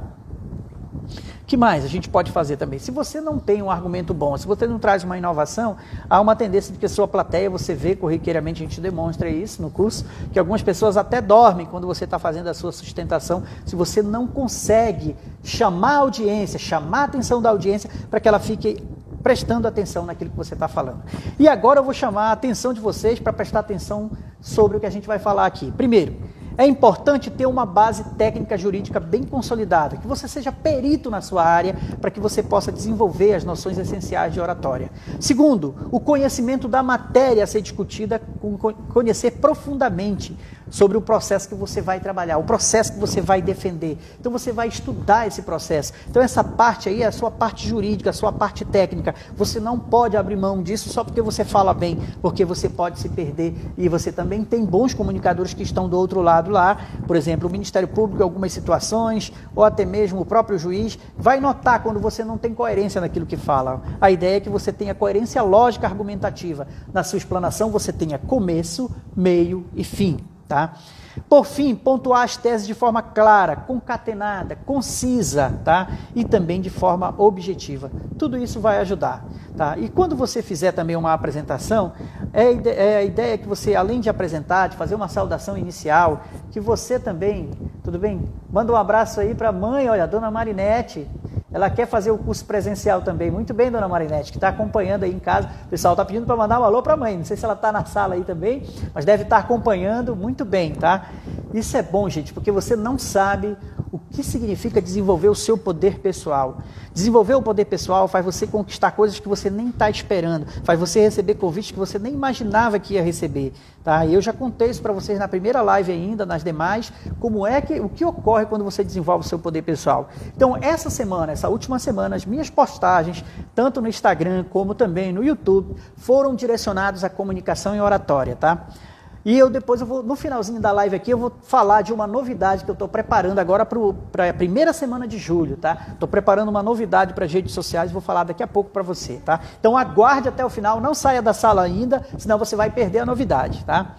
O que mais a gente pode fazer também? Se você não tem um argumento bom, se você não traz uma inovação, há uma tendência de que a sua plateia, você vê corriqueiramente, a gente demonstra isso no curso, que algumas pessoas até dormem quando você está fazendo a sua sustentação, se você não consegue chamar a audiência, chamar a atenção da audiência para que ela fique prestando atenção naquilo que você está falando. E agora eu vou chamar a atenção de vocês para prestar atenção sobre o que a gente vai falar aqui. Primeiro, é importante ter uma base técnica jurídica bem consolidada, que você seja perito na sua área, para que você possa desenvolver as noções essenciais de oratória. Segundo, o conhecimento da matéria a ser discutida, conhecer profundamente sobre o processo que você vai trabalhar, o processo que você vai defender. Então você vai estudar esse processo. Então essa parte aí é a sua parte jurídica, a sua parte técnica. Você não pode abrir mão disso só porque você fala bem, porque você pode se perder. E você também tem bons comunicadores que estão do outro lado lá, por exemplo, o Ministério Público em algumas situações, ou até mesmo o próprio juiz, vai notar quando você não tem coerência naquilo que fala. A ideia é que você tenha coerência lógica argumentativa. Na sua explanação você tenha começo, meio e fim. Tá? Por fim, pontuar as teses de forma clara, concatenada, concisa, tá? E também de forma objetiva. Tudo isso vai ajudar. Tá? E quando você fizer também uma apresentação, a ideia é que você, além de apresentar, de fazer uma saudação inicial, que você também, tudo bem? Manda um abraço aí para a mãe, olha, a dona Marinete. Ela quer fazer o curso presencial também. Muito bem, dona Marinete, que está acompanhando aí em casa. O pessoal está pedindo para mandar um alô para a mãe. Não sei se ela está na sala aí também, mas deve estar acompanhando muito bem, tá? Isso é bom, gente, porque você não sabe o que significa desenvolver o seu poder pessoal. Desenvolver o poder pessoal faz você conquistar coisas que você nem está esperando, faz você receber convites que você nem imaginava que ia receber. Tá? E eu já contei isso para vocês na primeira live ainda, nas demais, o que ocorre quando você desenvolve o seu poder pessoal. Então, essa última semana, as minhas postagens, tanto no Instagram como também no YouTube, foram direcionados à comunicação e oratória, tá? E depois no finalzinho da live aqui, eu vou falar de uma novidade que eu estou preparando agora para a primeira semana de julho, tá? Estou preparando uma novidade para as redes sociais, vou falar daqui a pouco para você, tá? Então aguarde até o final, não saia da sala ainda, senão você vai perder a novidade, tá?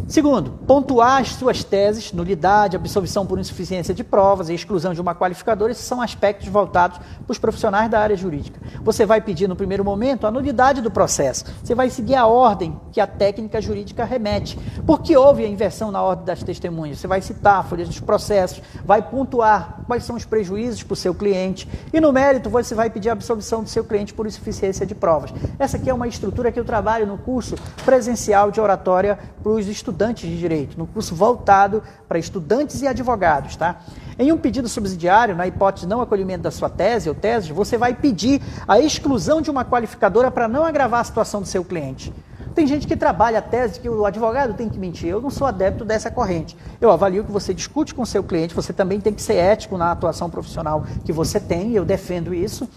Segundo, pontuar as suas teses, nulidade, absolvição por insuficiência de provas e exclusão de uma qualificadora, esses são aspectos voltados para os profissionais da área jurídica. Você vai pedir no primeiro momento a nulidade do processo, você vai seguir a ordem que a técnica jurídica remete. Porque houve a inversão na ordem das testemunhas, você vai citar a folha dos processos, vai pontuar quais são os prejuízos para o seu cliente e no mérito você vai pedir a absolvição do seu cliente por insuficiência de provas. Essa aqui é uma estrutura que eu trabalho no curso presencial de oratória para os estudantes de direito, no curso voltado para estudantes e advogados, tá? Em um pedido subsidiário, na hipótese de não acolhimento da sua tese ou teses, você vai pedir a exclusão de uma qualificadora para não agravar a situação do seu cliente. Tem gente que trabalha a tese de que o advogado tem que mentir. Eu não sou adepto dessa corrente. Eu avalio que você discute com o seu cliente, você também tem que ser ético na atuação profissional que você tem, eu defendo isso.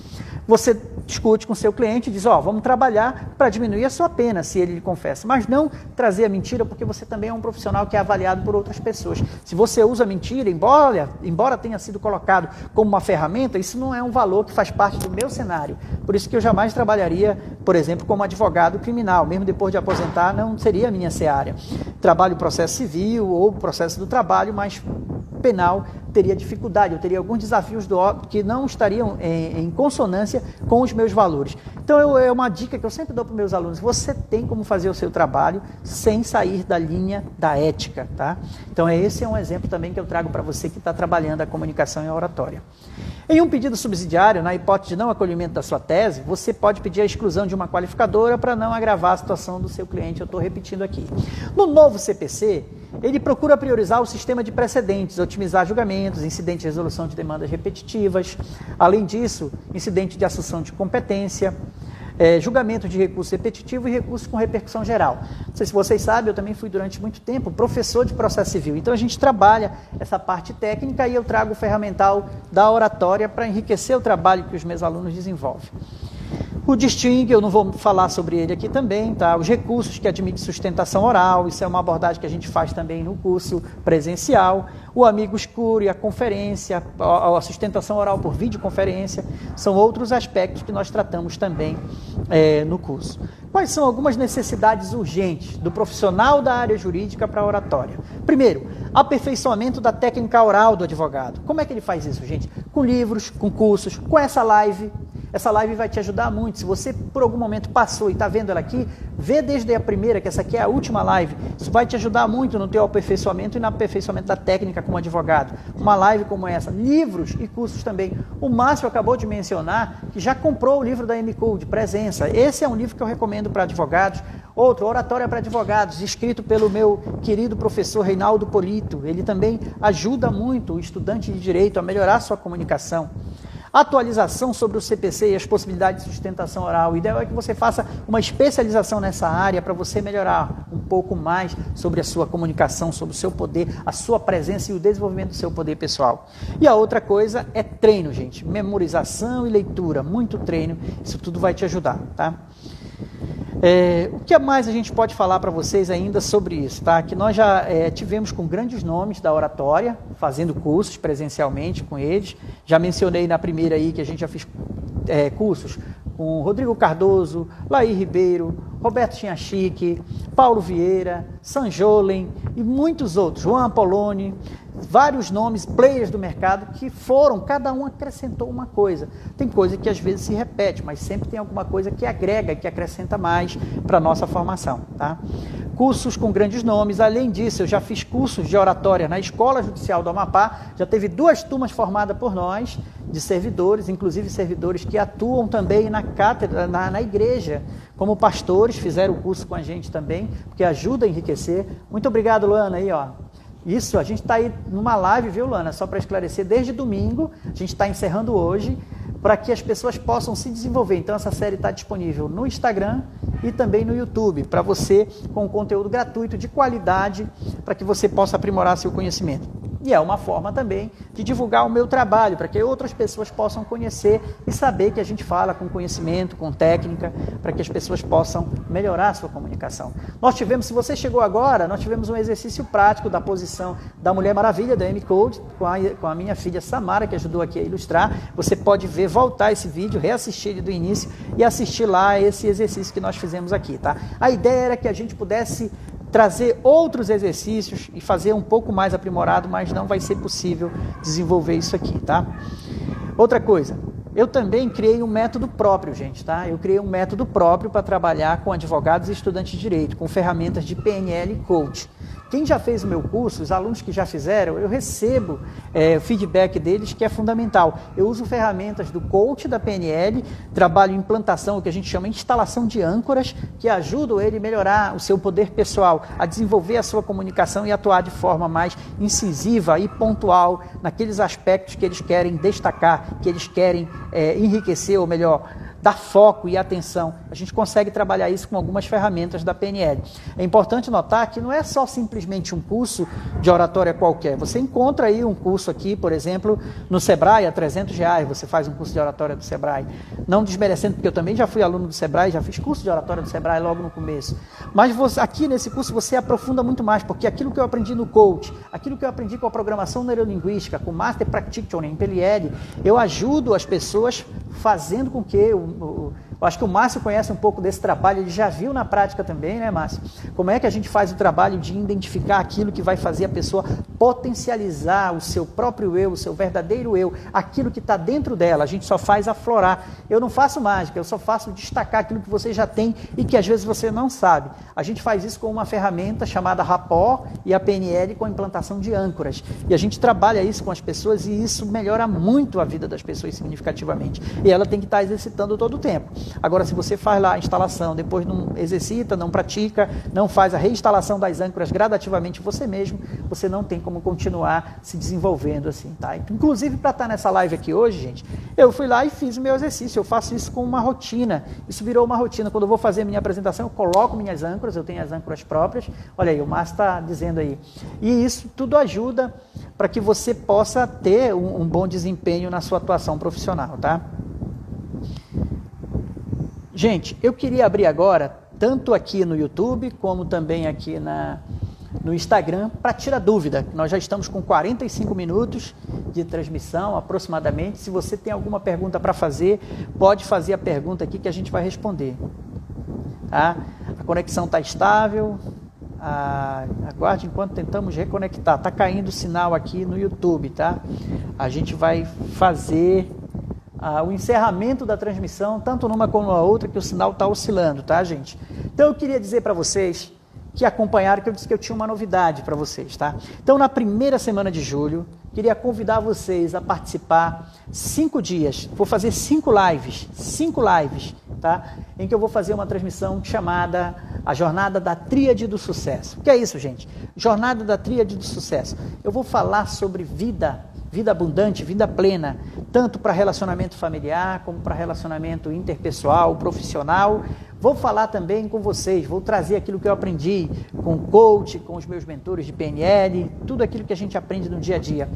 Você discute com o seu cliente e diz, vamos trabalhar para diminuir a sua pena, se ele lhe confessa. Mas não trazer a mentira, porque você também é um profissional que é avaliado por outras pessoas. Se você usa a mentira, embora tenha sido colocado como uma ferramenta, isso não é um valor que faz parte do meu cenário. Por isso que eu jamais trabalharia, por exemplo, como advogado criminal. Mesmo depois de aposentar, não seria a minha seara. Trabalho processo civil ou processo do trabalho, mas penal teria dificuldade, eu teria alguns desafios que não estariam em consonância com os meus valores. Então, é uma dica que eu sempre dou para os meus alunos: você tem como fazer o seu trabalho sem sair da linha da ética, tá? Então, esse é um exemplo também que eu trago para você que está trabalhando a comunicação e a oratória. Em um pedido subsidiário, na hipótese de não acolhimento da sua tese, você pode pedir a exclusão de uma qualificadora para não agravar a situação do seu cliente. Eu estou repetindo aqui. No novo CPC, ele procura priorizar o sistema de precedentes, otimizar julgamentos, incidente de resolução de demandas repetitivas. Além disso, incidente de assunção de competência, julgamento de recurso repetitivo e recurso com repercussão geral. Não sei se vocês sabem, eu também fui durante muito tempo professor de processo civil. Então a gente trabalha essa parte técnica e eu trago o ferramental da oratória para enriquecer o trabalho que os meus alunos desenvolvem. O distingue, eu não vou falar sobre ele aqui também, tá? Os recursos que admitem sustentação oral, isso é uma abordagem que a gente faz também no curso presencial. O amigo escuro e a conferência, a sustentação oral por videoconferência, são outros aspectos que nós tratamos também no curso. Quais são algumas necessidades urgentes do profissional da área jurídica para a oratória? Primeiro, aperfeiçoamento da técnica oral do advogado. Como é que ele faz isso, gente? Com livros, com cursos, com essa live. Essa live vai te ajudar muito. Se você por algum momento passou e está vendo ela aqui, vê desde a primeira, que essa aqui é a última live. Isso vai te ajudar muito no teu aperfeiçoamento e no aperfeiçoamento da técnica como advogado. Uma live como essa, livros e cursos também. O Márcio acabou de mencionar que já comprou o livro da M-Code, Presença. Esse é um livro que eu recomendo para advogados. Outro, Oratória para Advogados, escrito pelo meu querido professor Reinaldo Polito. Ele também ajuda muito o estudante de direito a melhorar sua comunicação. Atualização sobre o CPC e as possibilidades de sustentação oral. O ideal é que você faça uma especialização nessa área para você melhorar um pouco mais sobre a sua comunicação, sobre o seu poder, a sua presença e o desenvolvimento do seu poder pessoal. E a outra coisa é treino, gente. Memorização e leitura, muito treino. Isso tudo vai te ajudar, tá? O que mais a gente pode falar para vocês ainda sobre isso, tá? Que nós já tivemos com grandes nomes da oratória, fazendo cursos presencialmente com eles. Já mencionei na primeira aí que a gente já fez cursos com Rodrigo Cardoso, Laí Ribeiro, Roberto Chinhachique, Paulo Vieira, Sanjolen e muitos outros, Juan Apoloni, vários nomes, players do mercado que foram, cada um acrescentou uma coisa. Tem coisa que às vezes se repete, mas sempre tem alguma coisa que agrega, que acrescenta mais para a nossa formação, tá? Cursos com grandes nomes. Além disso, eu já fiz cursos de oratória na Escola Judicial do Amapá, já teve 2 turmas formadas por nós, de servidores, inclusive servidores que atuam também na cátedra, na igreja, como pastores, fizeram o curso com a gente também, porque ajuda a enriquecer. Muito obrigado, Luana, aí, ó. Isso, a gente está aí numa live, viu, Luana? Só para esclarecer, desde domingo, a gente está encerrando hoje, para que as pessoas possam se desenvolver. Então, essa série está disponível no Instagram e também no YouTube, para você, com conteúdo gratuito, de qualidade, para que você possa aprimorar seu conhecimento. E é uma forma também de divulgar o meu trabalho, para que outras pessoas possam conhecer e saber que a gente fala com conhecimento, com técnica, para que as pessoas possam melhorar a sua comunicação. Nós tivemos, se você chegou agora, nós tivemos um exercício prático da posição da Mulher Maravilha, da M-Code, com a minha filha Samara, que ajudou aqui a ilustrar. Você pode ver, voltar esse vídeo, reassistir ele do início e assistir lá esse exercício que nós fizemos aqui, tá? A ideia era que a gente pudesse trazer outros exercícios e fazer um pouco mais aprimorado, mas não vai ser possível desenvolver isso aqui, tá? Outra coisa, eu também criei um método próprio, gente, tá? Eu criei um método próprio para trabalhar com advogados e estudantes de direito, com ferramentas de PNL e coach. Quem já fez o meu curso, os alunos que já fizeram, eu recebo feedback deles, que é fundamental. Eu uso ferramentas do coach da PNL, trabalho em implantação, o que a gente chama de instalação de âncoras, que ajudam ele a melhorar o seu poder pessoal, a desenvolver a sua comunicação e atuar de forma mais incisiva e pontual naqueles aspectos que eles querem destacar, que eles querem enriquecer, ou melhor, dar foco e atenção. A gente consegue trabalhar isso com algumas ferramentas da PNL. É importante notar que não é só simplesmente um curso de oratória qualquer. Você encontra aí um curso aqui, por exemplo, no Sebrae, a R$300, você faz um curso de oratória do Sebrae. Não desmerecendo, porque eu também já fui aluno do Sebrae, já fiz curso de oratória do Sebrae logo no começo. Mas aqui nesse curso você aprofunda muito mais, porque aquilo que eu aprendi no coach, aquilo que eu aprendi com a programação neurolinguística, com o Master Practitioner em PNL, eu ajudo as pessoas fazendo com que eu acho que o Márcio conhece um pouco desse trabalho, ele já viu na prática também, né, Márcio? Como é que a gente faz o trabalho de identificar aquilo que vai fazer a pessoa potencializar o seu próprio eu, o seu verdadeiro eu, aquilo que está dentro dela. A gente só faz aflorar. Eu não faço mágica, eu só faço destacar aquilo que você já tem e que às vezes você não sabe. A gente faz isso com uma ferramenta chamada Rapport e a PNL com a implantação de âncoras. E a gente trabalha isso com as pessoas e isso melhora muito a vida das pessoas significativamente. E ela tem que estar exercitando todo o tempo. Agora, se você faz lá a instalação, depois não exercita, não pratica, não faz a reinstalação das âncoras gradativamente você mesmo, você não tem como continuar se desenvolvendo assim, tá? Inclusive, para estar nessa live aqui hoje, gente, eu fui lá e fiz o meu exercício, eu faço isso com uma rotina, isso virou uma rotina. Quando eu vou fazer a minha apresentação, eu coloco minhas âncoras, eu tenho as âncoras próprias, olha aí, o Márcio está dizendo aí, e isso tudo ajuda para que você possa ter um bom desempenho na sua atuação profissional, tá? Gente, eu queria abrir agora, tanto aqui no YouTube, como também aqui no Instagram, para tirar dúvida. Nós já estamos com 45 minutos de transmissão, aproximadamente. Se você tem alguma pergunta para fazer, pode fazer a pergunta aqui que a gente vai responder. Tá? A conexão está estável. Aguarde enquanto tentamos reconectar. Está caindo o sinal aqui no YouTube, tá? A gente vai fazer o encerramento da transmissão, tanto numa como na outra, que o sinal está oscilando, tá, gente? Então eu queria dizer para vocês que acompanharam, que eu disse que eu tinha uma novidade para vocês, tá? Então, na primeira semana de julho, queria convidar vocês a participar 5 dias, vou fazer 5 lives, tá? Em que eu vou fazer uma transmissão chamada a Jornada da Tríade do Sucesso. O que é isso, gente? Jornada da Tríade do Sucesso. Eu vou falar sobre vida abundante, vida plena, tanto para relacionamento familiar, como para relacionamento interpessoal, profissional. Vou falar também com vocês, vou trazer aquilo que eu aprendi com o coach, com os meus mentores de PNL, tudo aquilo que a gente aprende no dia a dia.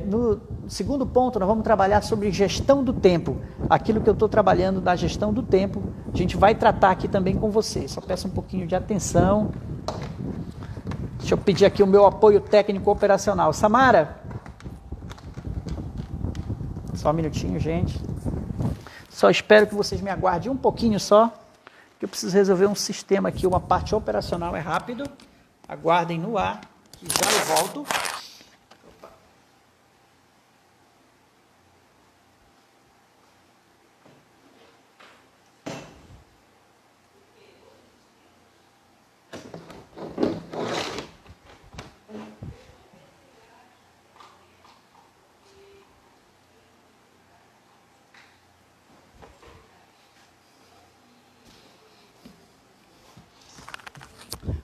No segundo ponto, nós vamos trabalhar sobre gestão do tempo. Aquilo que eu estou trabalhando da gestão do tempo, a gente vai tratar aqui também com vocês. Só peço um pouquinho de atenção. Deixa eu pedir aqui o meu apoio técnico operacional. Samara, só um minutinho, gente. Só espero que vocês me aguardem um pouquinho só, que eu preciso resolver um sistema aqui, uma parte operacional, é rápido. Aguardem no ar, que já eu volto.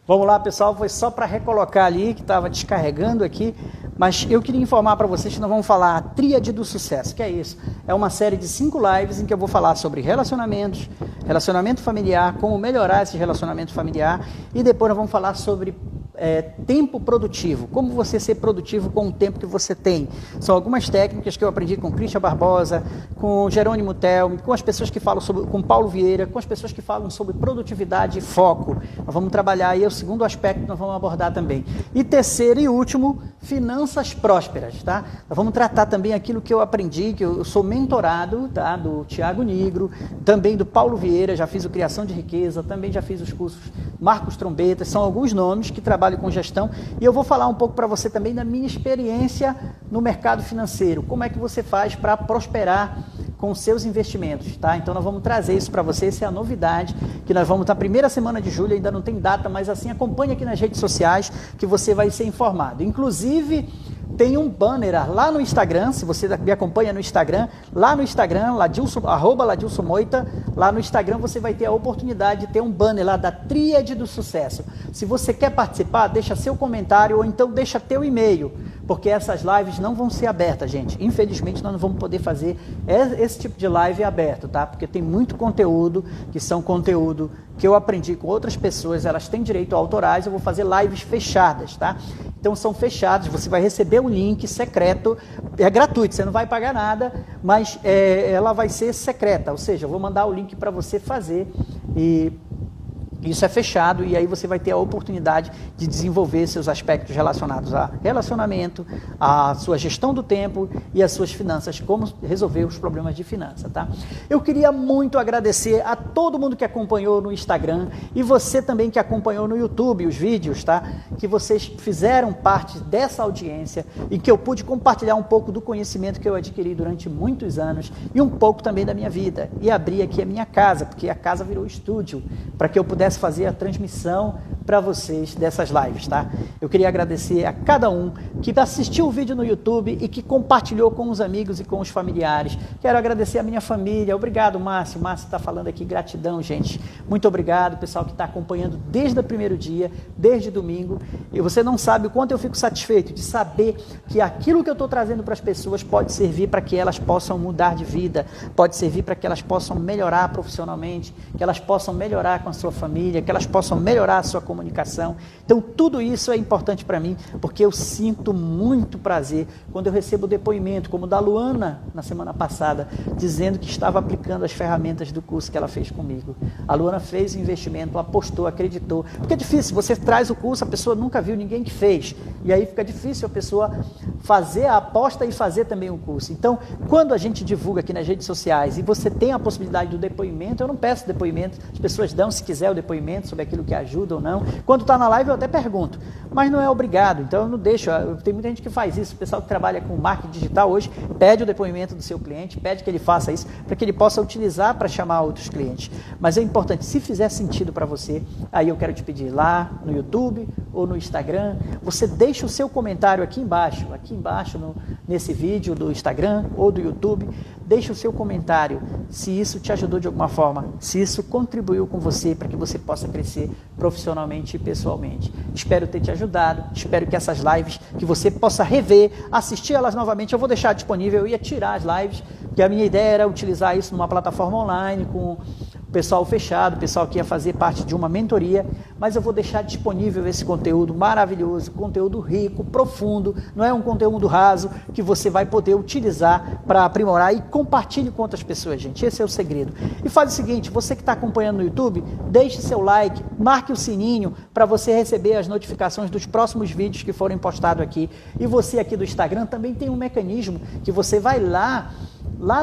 Vamos lá, pessoal, foi só para recolocar ali, que estava descarregando aqui, mas eu queria informar para vocês que nós vamos falar a Tríade do Sucesso. Que é isso? É uma série de 5 lives em que eu vou falar sobre relacionamentos, relacionamento familiar, como melhorar esse relacionamento familiar, e depois nós vamos falar sobre tempo produtivo, como você ser produtivo com o tempo que você tem. São algumas técnicas que eu aprendi com Christian Barbosa, com Jerônimo Telme, com as pessoas que falam sobre, com Paulo Vieira, com as pessoas que falam sobre produtividade e foco. Nós vamos trabalhar aí, é o segundo aspecto que nós vamos abordar também. E terceiro e último, finanças prósperas, tá? Nós vamos tratar também aquilo que eu aprendi, que eu sou mentorado, tá? Do Tiago Nigro, também do Paulo Vieira, já fiz o Criação de Riqueza, também já fiz os cursos Marcos Trombetas, são alguns nomes que trabalham com gestão, e eu vou falar um pouco para você também da minha experiência no mercado financeiro, como é que você faz para prosperar com os seus investimentos, tá? Então nós vamos trazer isso para você, essa é a novidade, que nós vamos estar primeira semana de julho, ainda não tem data, mas assim, acompanhe aqui nas redes sociais que você vai ser informado. Inclusive, tem um banner lá no Instagram, se você me acompanha no Instagram, lá no Instagram, @Ladilson Moita, lá no Instagram você vai ter a oportunidade de ter um banner lá da Tríade do Sucesso. Se você quer participar, deixa seu comentário ou então deixa teu e-mail, porque essas lives não vão ser abertas, gente. Infelizmente, nós não vamos poder fazer esse tipo de live aberto, tá? Porque tem muito conteúdo, que são conteúdo que eu aprendi com outras pessoas, elas têm direito a autorais, eu vou fazer lives fechadas, tá? Então são fechadas, você vai receber um link secreto, é gratuito, você não vai pagar nada, mas ela vai ser secreta, ou seja, eu vou mandar o link para você fazer e Isso é fechado e aí você vai ter a oportunidade de desenvolver seus aspectos relacionados a relacionamento, a sua gestão do tempo e as suas finanças, como resolver os problemas de finança, tá? Eu queria muito agradecer a todo mundo que acompanhou no Instagram e você também que acompanhou no YouTube os vídeos, tá? Que vocês fizeram parte dessa audiência e que eu pude compartilhar um pouco do conhecimento que eu adquiri durante muitos anos e um pouco também da minha vida e abrir aqui a minha casa, porque a casa virou estúdio, para que eu pudesse fazer a transmissão para vocês dessas lives, tá? Eu queria agradecer a cada um que assistiu o vídeo no YouTube e que compartilhou com os amigos e com os familiares. Quero agradecer a minha família. Obrigado, Márcio. Márcio está falando aqui. Gratidão, gente. Muito obrigado, pessoal que está acompanhando desde o primeiro dia, desde domingo. E você não sabe o quanto eu fico satisfeito de saber que aquilo que eu estou trazendo para as pessoas pode servir para que elas possam mudar de vida, pode servir para que elas possam melhorar profissionalmente, que elas possam melhorar com a sua família, que elas possam melhorar a sua comunicação. Então, tudo isso é importante para mim, porque eu sinto muito prazer quando eu recebo depoimento, como o da Luana, na semana passada, dizendo que estava aplicando as ferramentas do curso que ela fez comigo. A Luana fez o investimento, apostou, acreditou. Porque é difícil, você traz o curso, a pessoa nunca viu ninguém que fez. E aí fica difícil a pessoa fazer a aposta e fazer também o curso. Então, quando a gente divulga aqui nas redes sociais e você tem a possibilidade do depoimento, eu não peço depoimento, as pessoas dão, se quiser, o depoimento sobre aquilo que ajuda ou não. Quando está na live eu até pergunto, mas não é obrigado, então eu não deixo. Tem muita gente que faz isso, o pessoal que trabalha com marketing digital hoje pede o depoimento do seu cliente, pede que ele faça isso para que ele possa utilizar para chamar outros clientes. Mas é importante, se fizer sentido para você, aí eu quero te pedir lá no YouTube ou no Instagram, você deixa o seu comentário aqui embaixo nesse vídeo do Instagram ou do YouTube, deixa o seu comentário se isso te ajudou de alguma forma, se isso contribuiu com você para que você possa crescer profissionalmente e pessoalmente. Espero ter te ajudado, espero que essas lives, que você possa rever, assistir elas novamente, eu vou deixar disponível, eu ia tirar as lives, porque a minha ideia era utilizar isso numa plataforma online, com o pessoal fechado, o pessoal que ia fazer parte de uma mentoria, mas eu vou deixar disponível esse conteúdo maravilhoso, conteúdo rico, profundo, não é um conteúdo raso que você vai poder utilizar para aprimorar e compartilhe com outras pessoas, gente, esse é o segredo. E faz o seguinte, você que está acompanhando no YouTube, deixe seu like, marque o sininho para você receber as notificações dos próximos vídeos que forem postados aqui. E você aqui do Instagram também tem um mecanismo que você vai lá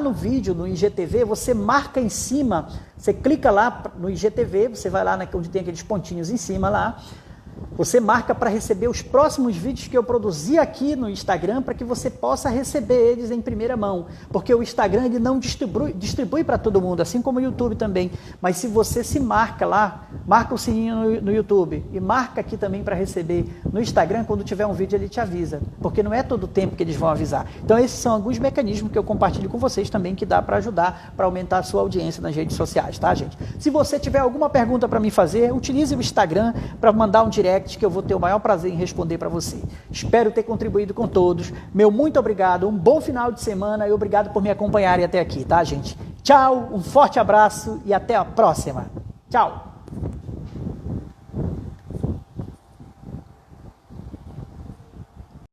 no vídeo, no IGTV, você marca em cima, você clica lá no IGTV, você vai lá onde tem aqueles pontinhos em cima lá, você marca para receber os próximos vídeos que eu produzi aqui no Instagram, para que você possa receber eles em primeira mão, porque o Instagram ele não distribui para todo mundo, assim como o YouTube também, mas se você se marca lá, marca o sininho no YouTube e marca aqui também para receber no Instagram, quando tiver um vídeo ele te avisa, porque não é todo o tempo que eles vão avisar. Então esses são alguns mecanismos que eu compartilho com vocês também, que dá para ajudar, para aumentar a sua audiência nas redes sociais, tá, gente? Se você tiver alguma pergunta para me fazer, utilize o Instagram para mandar um direct, que eu vou ter o maior prazer em responder para você. Espero ter contribuído com todos. Meu muito obrigado, um bom final de semana e obrigado por me acompanharem até aqui, tá, gente? Tchau, um forte abraço e até a próxima. Tchau!